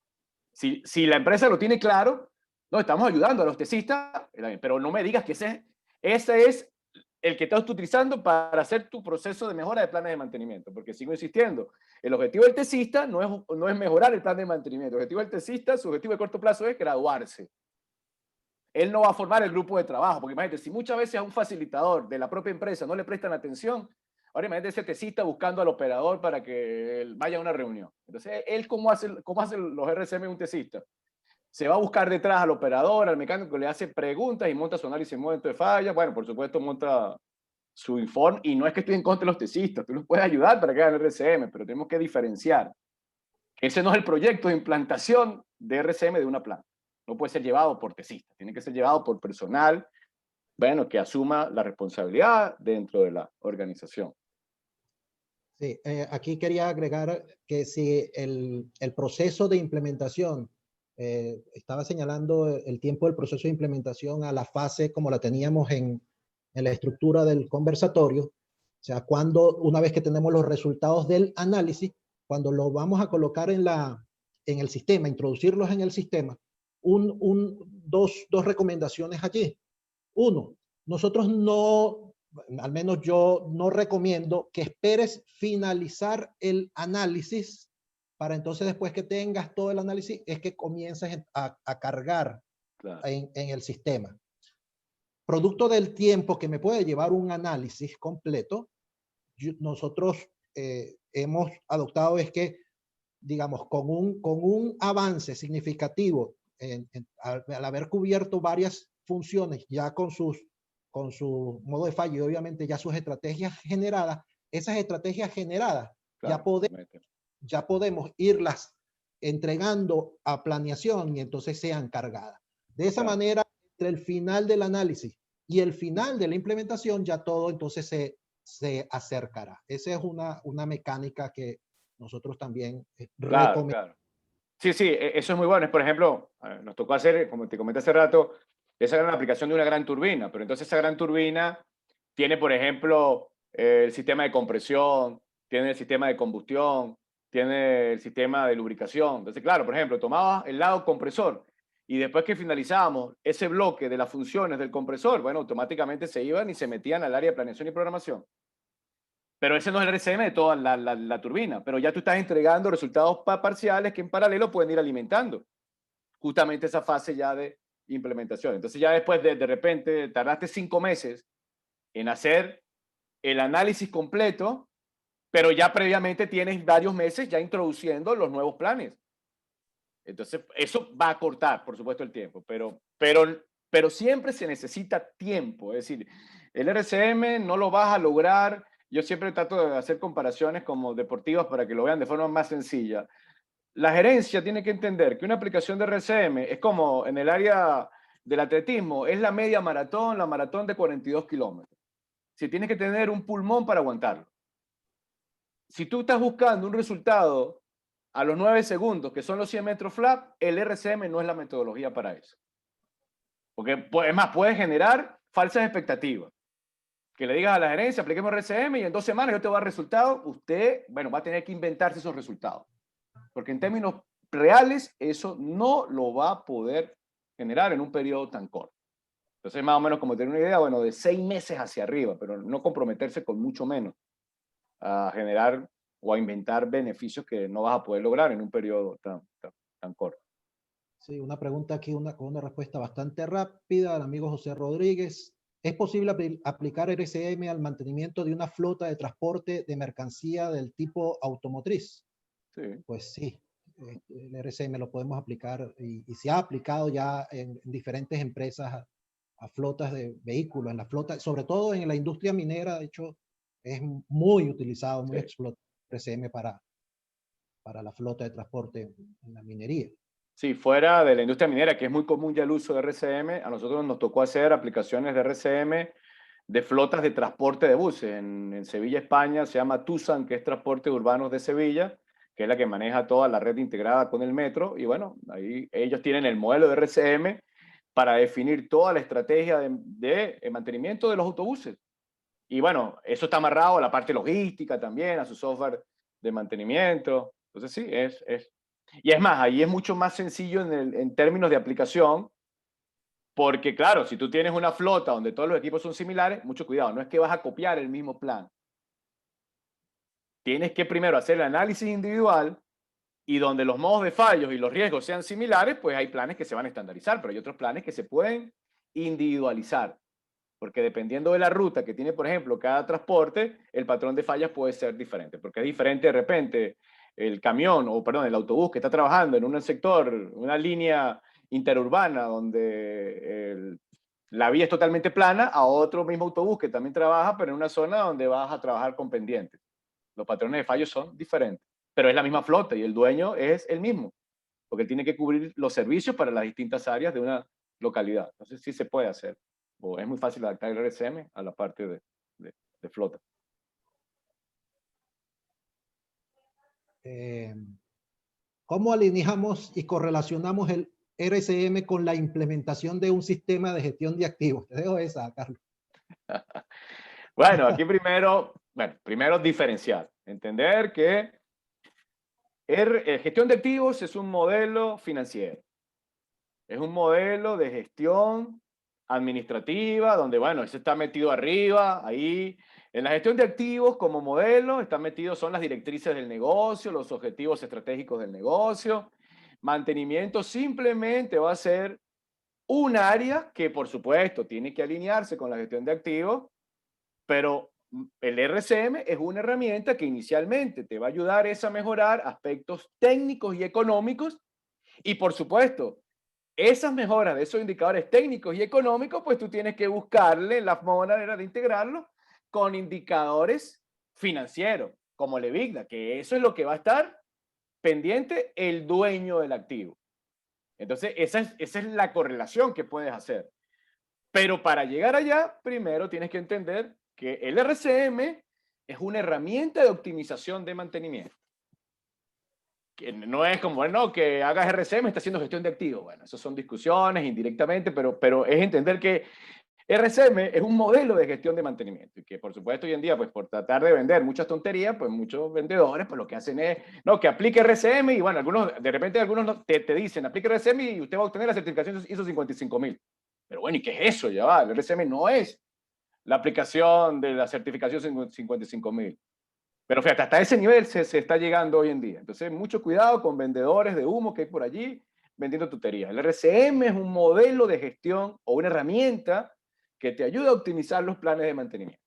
Si la empresa lo tiene claro, no, estamos ayudando a los tesistas, pero no me digas que ese es el que estás utilizando para hacer tu proceso de mejora de planes de mantenimiento, porque sigo insistiendo, el objetivo del tesista no es mejorar el plan de mantenimiento, el objetivo del tesista, su objetivo de corto plazo es graduarse. Él no va a formar el grupo de trabajo, porque imagínate, si muchas veces a un facilitador de la propia empresa no le prestan atención, ahora imagínate ese tesista buscando al operador para que él vaya a una reunión. Entonces, ¿él cómo hace los RCM un tesista? Se va a buscar detrás al operador, al mecánico, le hace preguntas y monta su análisis de momento de falla. Bueno, por supuesto, monta su informe. Y no es que estoy en contra de los tesistas, tú los puedes ayudar para que hagan RCM, pero tenemos que diferenciar. Ese no es el proyecto de implantación de RCM de una planta. No puede ser llevado por tesistas, tiene que ser llevado por personal, bueno, que asuma la responsabilidad dentro de la organización. Sí, aquí quería agregar que si el proceso de implementación, estaba señalando el tiempo del proceso de implementación a la fase como la teníamos en la estructura del conversatorio, o sea, una vez que tenemos los resultados del análisis, cuando lo vamos a colocar en el sistema, introducirlos en el sistema, dos recomendaciones allí. Uno, nosotros no, al menos yo no recomiendo que esperes finalizar el análisis para entonces después que tengas todo el análisis es que comiences a cargar Claro. en el sistema. Producto del tiempo que me puede llevar un análisis completo, nosotros hemos adoptado es que, digamos, con un avance significativo al haber cubierto varias funciones ya con su modo de fallo y obviamente ya sus estrategias generadas, esas estrategias generadas Claro, ya podemos irlas entregando a planeación y entonces sean cargadas. De esa manera, entre el final del análisis y el final de la implementación, ya todo entonces se acercará. Esa es una mecánica que nosotros también recomendamos. Claro. Sí, eso es muy bueno. Por ejemplo, nos tocó hacer, como te comenté hace rato, esa era la aplicación de una gran turbina, pero entonces esa gran turbina tiene, por ejemplo, el sistema de compresión, tiene el sistema de combustión, tiene el sistema de lubricación. Entonces, claro, por ejemplo, tomaba el lado compresor y después que finalizábamos ese bloque de las funciones del compresor, bueno, automáticamente se iban y se metían al área de planeación y programación. Pero ese no es el RCM de toda la turbina, pero ya tú estás entregando resultados parciales que en paralelo pueden ir alimentando justamente esa fase ya de implementación. Entonces ya después de repente tardaste 5 meses en hacer el análisis completo, pero ya previamente tienes varios meses ya introduciendo los nuevos planes. Entonces eso va a cortar, por supuesto, el tiempo, pero siempre se necesita tiempo. Es decir, el RCM no lo vas a lograr. Yo siempre trato de hacer comparaciones como deportivas para que lo vean de forma más sencilla. La gerencia tiene que entender que una aplicación de RCM es como en el área del atletismo, es la media maratón, la maratón de 42 kilómetros. Si tienes que tener un pulmón para aguantarlo. Si tú estás buscando un resultado a los 9 segundos, que son los 100 metros flat, el RCM no es la metodología para eso. Porque, es más, puede generar falsas expectativas. Que le digas a la gerencia, apliquemos RCM y en 2 semanas yo te voy a dar resultados, usted, bueno, va a tener que inventarse esos resultados. Porque en términos reales, eso no lo va a poder generar en un periodo tan corto. Entonces, más o menos como tener una idea, bueno, de 6 meses hacia arriba, pero no comprometerse con mucho menos a generar o a inventar beneficios que no vas a poder lograr en un periodo tan corto. Sí, una pregunta aquí con una respuesta bastante rápida al amigo José Rodríguez. ¿Es posible aplicar RCM al mantenimiento de una flota de transporte de mercancía del tipo automotriz? Sí. Pues sí, el RCM lo podemos aplicar y se ha aplicado ya en diferentes empresas a flotas de vehículos, en la flota, sobre todo en la industria minera. De hecho, es muy utilizado, muy explotado el RCM para la flota de transporte en la minería. Sí, fuera de la industria minera, que es muy común ya el uso de RCM, a nosotros nos tocó hacer aplicaciones de RCM de flotas de transporte de buses. En Sevilla, España, se llama TUSAN, que es Transporte Urbanos de Sevilla, que es la que maneja toda la red integrada con el metro. Y bueno, ahí ellos tienen el modelo de RCM para definir toda la estrategia de mantenimiento de los autobuses. Y bueno, eso está amarrado a la parte logística también, a su software de mantenimiento. Entonces sí, y es más, ahí es mucho más sencillo en términos de aplicación, porque claro, si tú tienes una flota donde todos los equipos son similares, mucho cuidado, no es que vas a copiar el mismo plan. Tienes que primero hacer el análisis individual, y donde los modos de fallos y los riesgos sean similares, pues hay planes que se van a estandarizar, pero hay otros planes que se pueden individualizar. Porque dependiendo de la ruta que tiene, por ejemplo, cada transporte, el patrón de fallas puede ser diferente. Porque es diferente de repente el camión, o perdón, el autobús que está trabajando en un sector, una línea interurbana donde la vía es totalmente plana, a otro mismo autobús que también trabaja, pero en una zona donde vas a trabajar con pendientes. Los patrones de fallos son diferentes, pero es la misma flota y el dueño es el mismo, porque él tiene que cubrir los servicios para las distintas áreas de una localidad. Entonces sí se puede hacer, o es muy fácil adaptar el RCM a la parte de flota. ¿Cómo alineamos y correlacionamos el RCM con la implementación de un sistema de gestión de activos? Te dejo esa, Carlos. Bueno, aquí primero diferenciar, entender que gestión de activos es un modelo financiero, es un modelo de gestión administrativa, donde, bueno, eso está metido arriba, ahí. En la gestión de activos como modelo están metidos, son las directrices del negocio, los objetivos estratégicos del negocio. Mantenimiento simplemente va a ser un área que, por supuesto, tiene que alinearse con la gestión de activos, pero el RCM es una herramienta que inicialmente te va a ayudar a mejorar aspectos técnicos y económicos, y por supuesto, esas mejoras de esos indicadores técnicos y económicos, pues tú tienes que buscarle la manera de integrarlo con indicadores financieros, como el EBITDA, que eso es lo que va a estar pendiente el dueño del activo. Entonces, esa es la correlación que puedes hacer. Pero para llegar allá, primero tienes que entender que el RCM es una herramienta de optimización de mantenimiento. Que no es como, bueno, que hagas RCM, está haciendo gestión de activos. Bueno, eso son discusiones indirectamente, pero es entender que RCM es un modelo de gestión de mantenimiento y que, por supuesto, hoy en día, pues por tratar de vender muchas tonterías, pues muchos vendedores, pues lo que hacen es, no, que aplique RCM y bueno, de repente algunos te dicen, aplique RCM y usted va a obtener la certificación ISO 55000. Pero bueno, ¿y qué es eso? Ya va, el RCM no es la aplicación de la certificación 55000. Pero fíjate, hasta ese nivel se está llegando hoy en día. Entonces, mucho cuidado con vendedores de humo que hay por allí vendiendo tuterías. El RCM es un modelo de gestión o una herramienta que te ayuda a optimizar los planes de mantenimiento.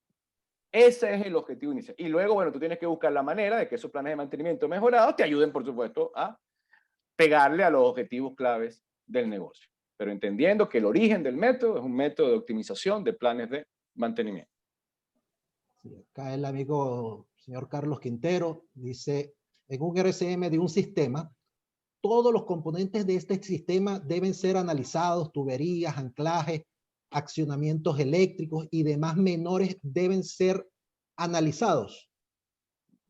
Ese es el objetivo inicial. Y luego, bueno, tú tienes que buscar la manera de que esos planes de mantenimiento mejorados te ayuden, por supuesto, a pegarle a los objetivos claves del negocio. Pero entendiendo que el origen del método es un método de optimización de planes de mantenimiento. Sí, acá el amigo señor Carlos Quintero dice, en un RCM de un sistema, todos los componentes de este sistema deben ser analizados, tuberías, anclajes, accionamientos eléctricos y demás menores deben ser analizados.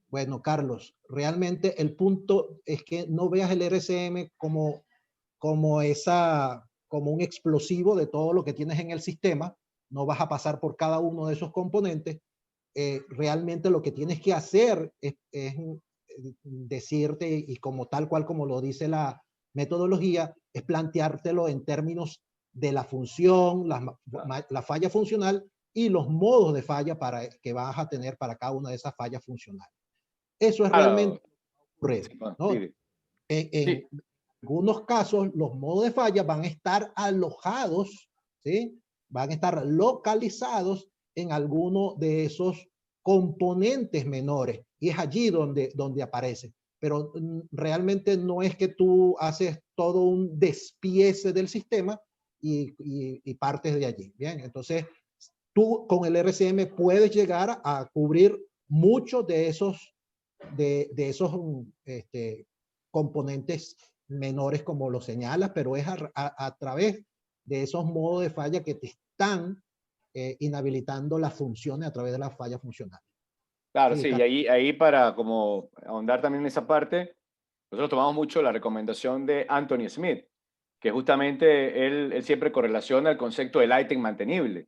Bueno, Carlos, realmente el punto es que no veas el RCM como un explosivo de todo lo que tienes en el sistema. No vas a pasar por cada uno de esos componentes. Realmente lo que tienes que hacer es decirte, y como tal cual como lo dice la metodología, es planteártelo en términos de la función, la falla funcional y los modos de falla que vas a tener para cada una de esas fallas funcionales. Eso es realmente ocurre, ¿no? En algunos casos, los modos de falla van a estar alojados, ¿sí? Van a estar localizados en alguno de esos componentes menores. Y es allí donde aparece. Pero realmente no es que tú haces todo un despiece del sistema y partes de allí. Bien, entonces tú con el RCM puedes llegar a cubrir muchos de esos componentes menores como lo señalas, pero es a través de esos modos de falla que te están inhabilitando las funciones a través de la falla funcional. Claro, Sí, sí, y ahí para como ahondar también en esa parte, nosotros tomamos mucho la recomendación de Anthony Smith, que justamente él siempre correlaciona el concepto del ítem mantenible,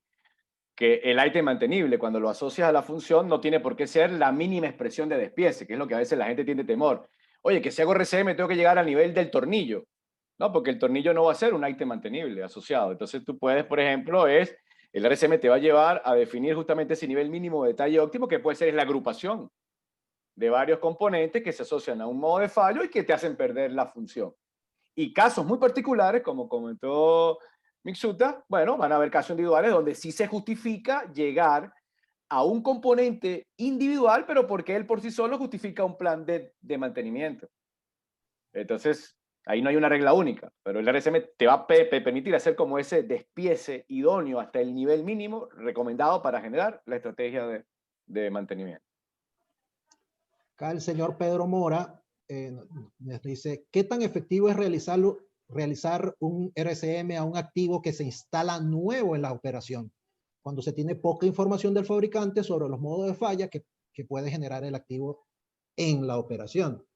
que el ítem mantenible, cuando lo asocias a la función, no tiene por qué ser la mínima expresión de despiece, que es lo que a veces la gente tiene temor. Oye, que si hago RCM tengo que llegar al nivel del tornillo, ¿no? Porque el tornillo no va a ser un ítem mantenible asociado. Entonces tú puedes, por ejemplo, el RCM te va a llevar a definir justamente ese nivel mínimo de detalle óptimo, que puede ser la agrupación de varios componentes que se asocian a un modo de fallo y que te hacen perder la función. Y casos muy particulares, como comentó Mixuta, bueno, van a haber casos individuales donde sí se justifica llegar a un componente individual, pero porque él por sí solo justifica un plan de mantenimiento. Entonces, ahí no hay una regla única, pero el RSM te va a permitir hacer como ese despiece idóneo hasta el nivel mínimo recomendado para generar la estrategia de mantenimiento. Acá el señor Pedro Mora nos dice, ¿qué tan efectivo es realizar un RCM a un activo que se instala nuevo en la operación, cuando se tiene poca información del fabricante sobre los modos de falla que puede generar el activo en la operación?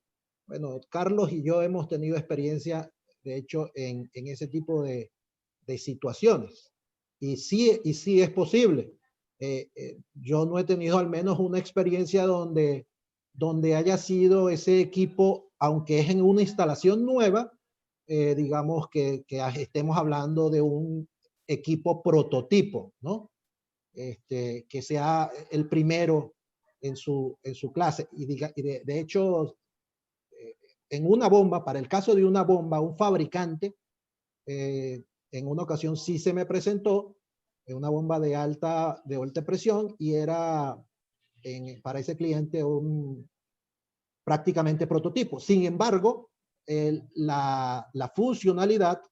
Bueno, Carlos y yo hemos tenido experiencia, de hecho, en ese tipo de situaciones. Y sí es posible. Yo no he tenido al menos una experiencia donde haya sido ese equipo, aunque es en una instalación nueva, digamos que estemos hablando de un equipo prototipo, ¿no? Que sea el primero en su clase. Y de hecho, en una bomba, para el caso de una bomba, un fabricante, en una ocasión sí se me presentó en una bomba de alta presión y era para ese cliente un prácticamente prototipo. Sin embargo, la funcionalidad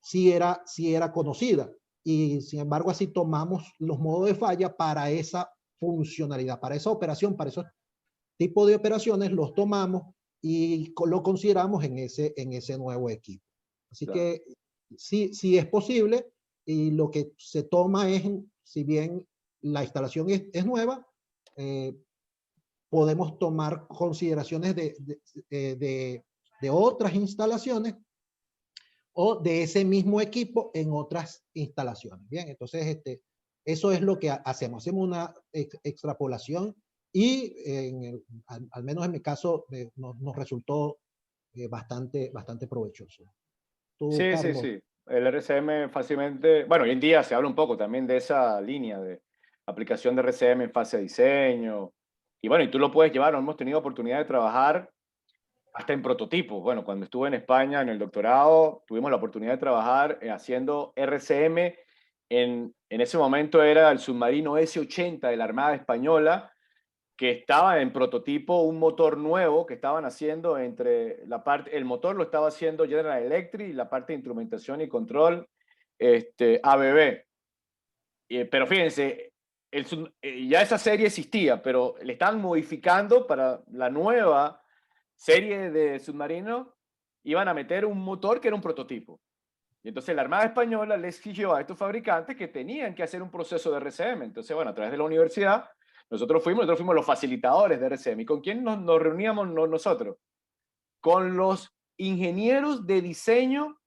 sí era conocida y sin embargo así tomamos los modos de falla para esa funcionalidad, para esa operación, para esos tipos de operaciones los tomamos y lo consideramos en ese nuevo equipo. Así Claro. que sí es posible y lo que se toma es, si bien la instalación es nueva, podemos tomar consideraciones de otras instalaciones o de ese mismo equipo en otras instalaciones. Bien, entonces eso es lo que hacemos. Hacemos una extrapolación y al menos en mi caso nos resultó bastante provechoso. Tú, Sí, sí, Carlos. sí. El RCM fácilmente, bueno, hoy en día se habla un poco también de esa línea de aplicación de RCM en fase de diseño. Y bueno, y tú lo puedes llevar, hemos tenido oportunidad de trabajar hasta en prototipos. Bueno, cuando estuve en España en el doctorado, tuvimos la oportunidad de trabajar haciendo RCM. En ese momento era el submarino S-80 de la Armada Española, que estaba en prototipo un motor nuevo que estaban haciendo entre la parte, el motor lo estaba haciendo General Electric y la parte de instrumentación y control, ABB. Pero fíjense, ya esa serie existía, pero le estaban modificando para la nueva serie de submarinos, iban a meter un motor que era un prototipo. Y entonces la Armada Española les exigió a estos fabricantes que tenían que hacer un proceso de RCM. Entonces, bueno, a través de la universidad, nosotros fuimos los facilitadores de RCM. ¿Y con quién nos reuníamos nosotros? Con los ingenieros de diseño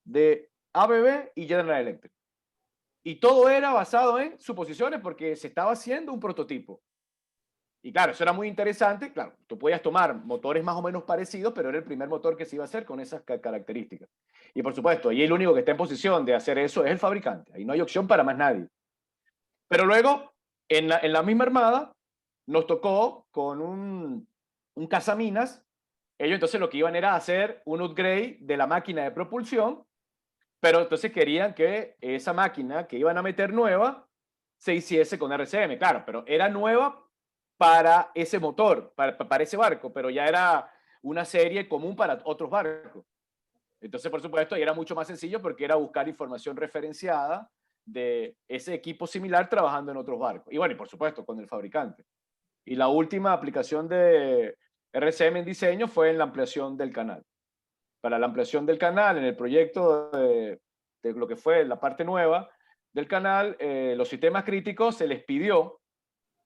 de ABB y General Electric. Y todo era basado en suposiciones porque se estaba haciendo un prototipo. Y claro, eso era muy interesante. Claro, tú podías tomar motores más o menos parecidos, pero era el primer motor que se iba a hacer con esas características. Y por supuesto, ahí el único que está en posición de hacer eso es el fabricante. Ahí no hay opción para más nadie. Pero luego, en la misma armada, nos tocó con un cazaminas. Ellos entonces lo que iban era hacer un upgrade de la máquina de propulsión, pero entonces querían que esa máquina que iban a meter nueva se hiciese con RCM. Claro, pero era nueva para ese motor, para ese barco, pero ya era una serie común para otros barcos. Entonces, por supuesto, ahí era mucho más sencillo porque era buscar información referenciada de ese equipo similar trabajando en otros barcos. Y bueno, y por supuesto, con el fabricante. Y la última aplicación de RCM en diseño fue en la ampliación del canal. Para la ampliación del canal, en el proyecto de lo que fue la parte nueva, del canal, los sistemas críticos, se les pidió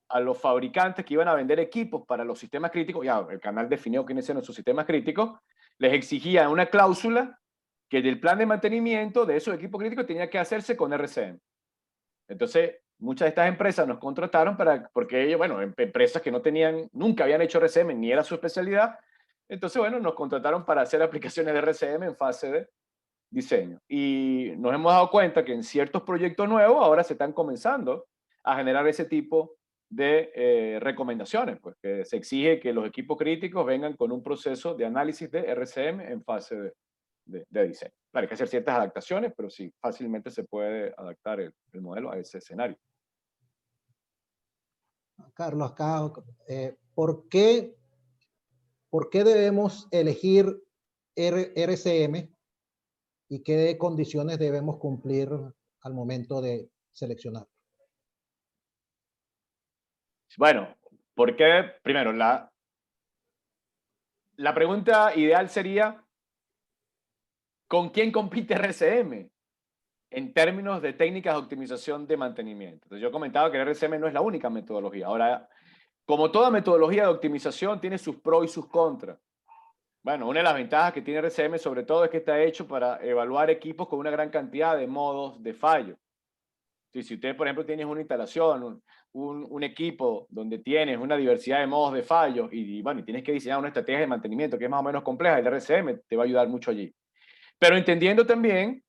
a los fabricantes que iban a vender equipos para los sistemas críticos, ya el canal definió quiénes eran sus sistemas críticos, les exigía una cláusula que del plan de mantenimiento de esos equipos críticos tenía que hacerse con RCM. Entonces, muchas de estas empresas nos contrataron porque ellos, bueno, empresas que no tenían, nunca habían hecho RCM, ni era su especialidad, entonces, bueno, nos contrataron para hacer aplicaciones de RCM en fase de diseño. Y nos hemos dado cuenta que en ciertos proyectos nuevos ahora se están comenzando a generar ese tipo de recomendaciones, pues que se exige que los equipos críticos vengan con un proceso de análisis de RCM en fase de diseño. Claro, hay que hacer ciertas adaptaciones, pero sí, fácilmente se puede adaptar el modelo a ese escenario. Carlos, acá, ¿por qué debemos elegir RCM y qué condiciones debemos cumplir al momento de seleccionar? Bueno, porque primero, la pregunta ideal sería, ¿con quién compite RCM en términos de técnicas de optimización de mantenimiento? Entonces, yo comentaba que el RCM no es la única metodología. Ahora, como toda metodología de optimización, tiene sus pros y sus contras. Bueno, una de las ventajas que tiene RCM sobre todo es que está hecho para evaluar equipos con una gran cantidad de modos de fallo. Si usted, por ejemplo, tienes una instalación, un equipo donde tienes una diversidad de modos de fallo bueno, y tienes que diseñar una estrategia de mantenimiento que es más o menos compleja, el RCM te va a ayudar mucho allí. Pero entendiendo también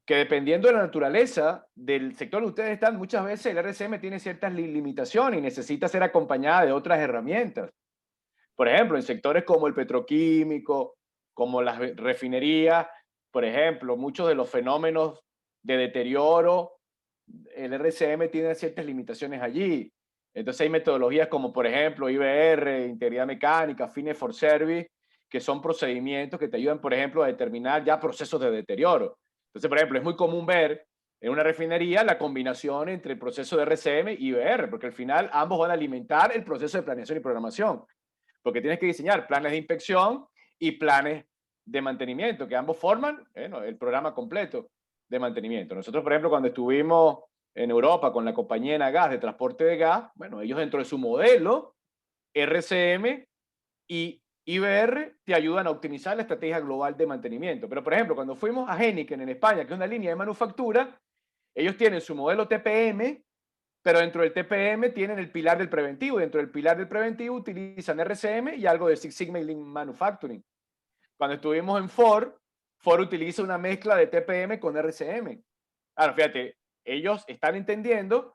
que dependiendo de la naturaleza del sector donde ustedes están, muchas veces el RCM tiene ciertas limitaciones y necesita ser acompañada de otras herramientas. Por ejemplo, en sectores como el petroquímico, como las refinerías, por ejemplo, muchos de los fenómenos de deterioro, el RCM tiene ciertas limitaciones allí. Entonces hay metodologías como, por ejemplo, IBR, Integridad Mecánica, Fitness for Service, que son procedimientos que te ayudan, por ejemplo, a determinar ya procesos de deterioro. Entonces, por ejemplo, es muy común ver en una refinería la combinación entre el proceso de RCM y IBR, porque al final ambos van a alimentar el proceso de planeación y programación, porque tienes que diseñar planes de inspección y planes de mantenimiento, que ambos forman el programa completo de mantenimiento. Nosotros, por ejemplo, cuando estuvimos en Europa con la compañía Enagás de transporte de gas, bueno, ellos dentro de su modelo, RCM y IBR te ayudan a optimizar la estrategia global de mantenimiento. Pero, por ejemplo, cuando fuimos a Heineken en España, que es una línea de manufactura, ellos tienen su modelo TPM, pero dentro del TPM tienen el pilar del preventivo. Dentro del pilar del preventivo utilizan RCM y algo de Six Sigma y Lean Manufacturing. Cuando estuvimos en Ford utiliza una mezcla de TPM con RCM. Ahora, fíjate, ellos están entendiendo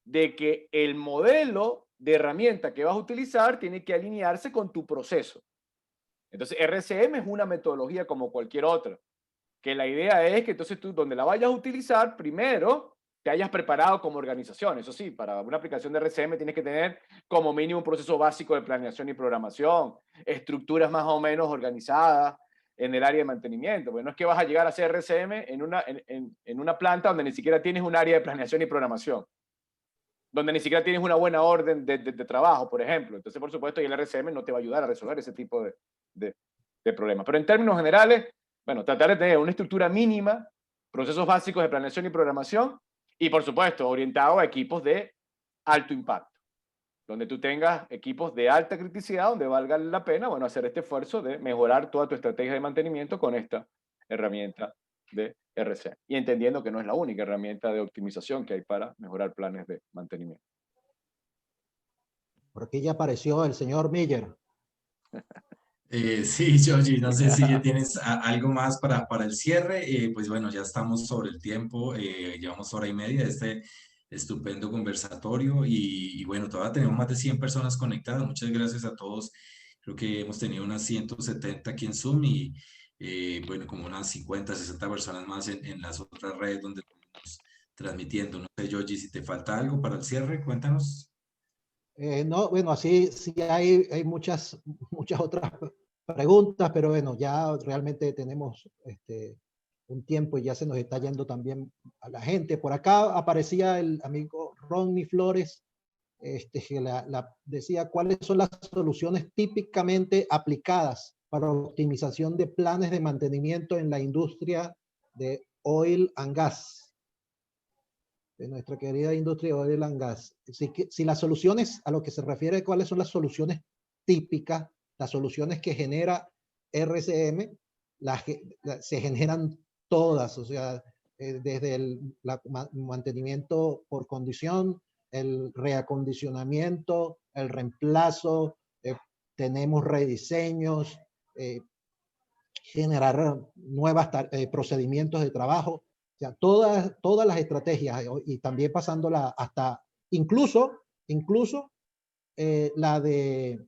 de que el modelo de herramienta que vas a utilizar tiene que alinearse con tu proceso. Entonces, RCM es una metodología como cualquier otra, que la idea es que entonces tú, donde la vayas a utilizar, primero te hayas preparado como organización. Eso sí, para una aplicación de RCM tienes que tener como mínimo un proceso básico de planeación y programación, estructuras más o menos organizadas en el área de mantenimiento. Porque no es que vas a llegar a hacer RCM en una planta donde ni siquiera tienes un área de planeación y programación, donde ni siquiera tienes una buena orden de trabajo, por ejemplo. Entonces, por supuesto, el RCM no te va a ayudar a resolver ese tipo de problemas. Pero en términos generales, bueno, tratar de tener una estructura mínima, procesos básicos de planeación y programación, y por supuesto, orientado a equipos de alto impacto, donde tú tengas equipos de alta criticidad, donde valga la pena, bueno, hacer este esfuerzo de mejorar toda tu estrategia de mantenimiento con esta herramienta de RCM. Y entendiendo que no es la única herramienta de optimización que hay para mejorar planes de mantenimiento. Por aquí ya apareció el señor Miller. Sí, Georgie, no sé si ya tienes algo más para el cierre. Pues bueno, ya estamos sobre el tiempo, llevamos hora y media de este estupendo conversatorio y bueno, todavía tenemos más de 100 personas conectadas. Muchas gracias a todos. Creo que hemos tenido unas 170 aquí en Zoom y bueno, como unas 50, 60 personas más en las otras redes donde estamos transmitiendo. No sé, Georgie, si te falta algo para el cierre, cuéntanos. No, bueno, así sí hay muchas otras preguntas, pero bueno, ya realmente tenemos un tiempo y ya se nos está yendo también a la gente. Por acá aparecía el amigo Ronnie Flores, que decía cuáles son las soluciones típicamente aplicadas para optimización de planes de mantenimiento en la industria de oil and gas. de nuestra querida industria de oil and gas. Si las soluciones, a lo que se refiere, cuáles son las soluciones típicas, las soluciones que genera RCM, se generan todas, o sea, desde el mantenimiento por condición, el reacondicionamiento, el reemplazo, tenemos rediseños, generar nuevos procedimientos de trabajo, o sea, todas las estrategias, y también pasándola hasta, incluso la de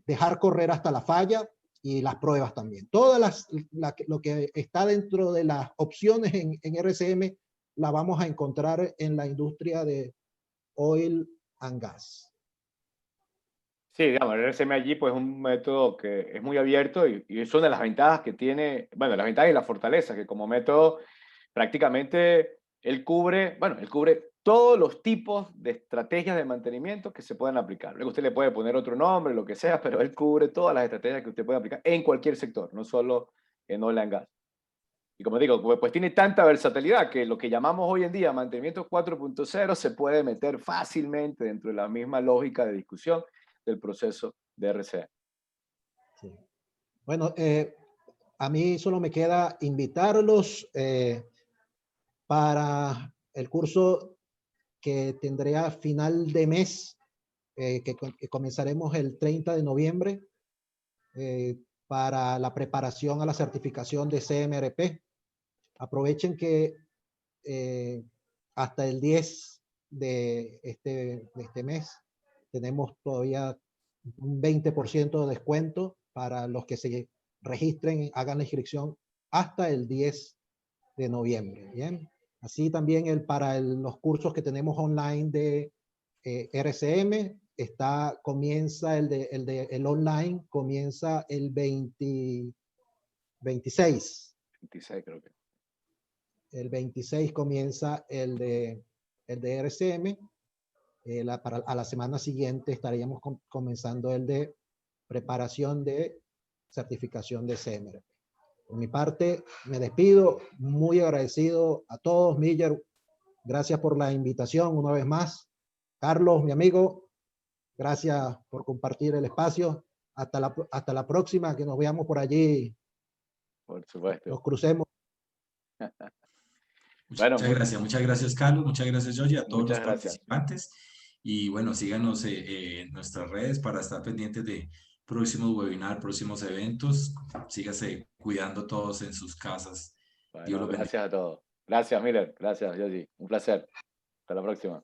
dejar correr hasta la falla y las pruebas también. Lo que está dentro de las opciones en RCM la vamos a encontrar en la industria de oil and gas. Sí, digamos, el RCM allí pues es un método que es muy abierto y es una de las ventajas que tiene, bueno, las ventajas y las fortalezas, que como método prácticamente él cubre todos los tipos de estrategias de mantenimiento que se pueden aplicar. Luego usted le puede poner otro nombre, lo que sea, pero él cubre todas las estrategias que usted puede aplicar en cualquier sector, no solo en oil and gas. Y como digo, pues tiene tanta versatilidad que lo que llamamos hoy en día mantenimiento 4.0 se puede meter fácilmente dentro de la misma lógica de discusión del proceso de RCM. Sí. Bueno, a mí solo me queda invitarlos para el curso que tendré a final de mes, que comenzaremos el 30 de noviembre, para la preparación a la certificación de CMRP. Aprovechen que hasta el 10 de este mes tenemos todavía un 20% de descuento para los que se registren, hagan la inscripción hasta el 10 de noviembre. Bien, así también para los cursos que tenemos online de RCM, comienza el online, comienza el 26. 26 creo que. El 26 comienza el de RCM. A la semana siguiente estaríamos comenzando el de preparación de certificación de CMRP. Por mi parte, me despido, muy agradecido a todos. Miller, gracias por la invitación una vez más. Carlos, mi amigo, gracias por compartir el espacio. Hasta la próxima, que nos veamos por allí. Por supuesto. Nos crucemos. Muchas gracias, Carlos, muchas gracias, Yoyi, a todos los participantes. Y bueno, síganos en nuestras redes para estar pendientes de próximos webinars, próximos eventos. Síganse cuidando todos en sus casas. Bueno, gracias a todos. Gracias, Miller. Gracias, Yoyi. Un placer. Hasta la próxima.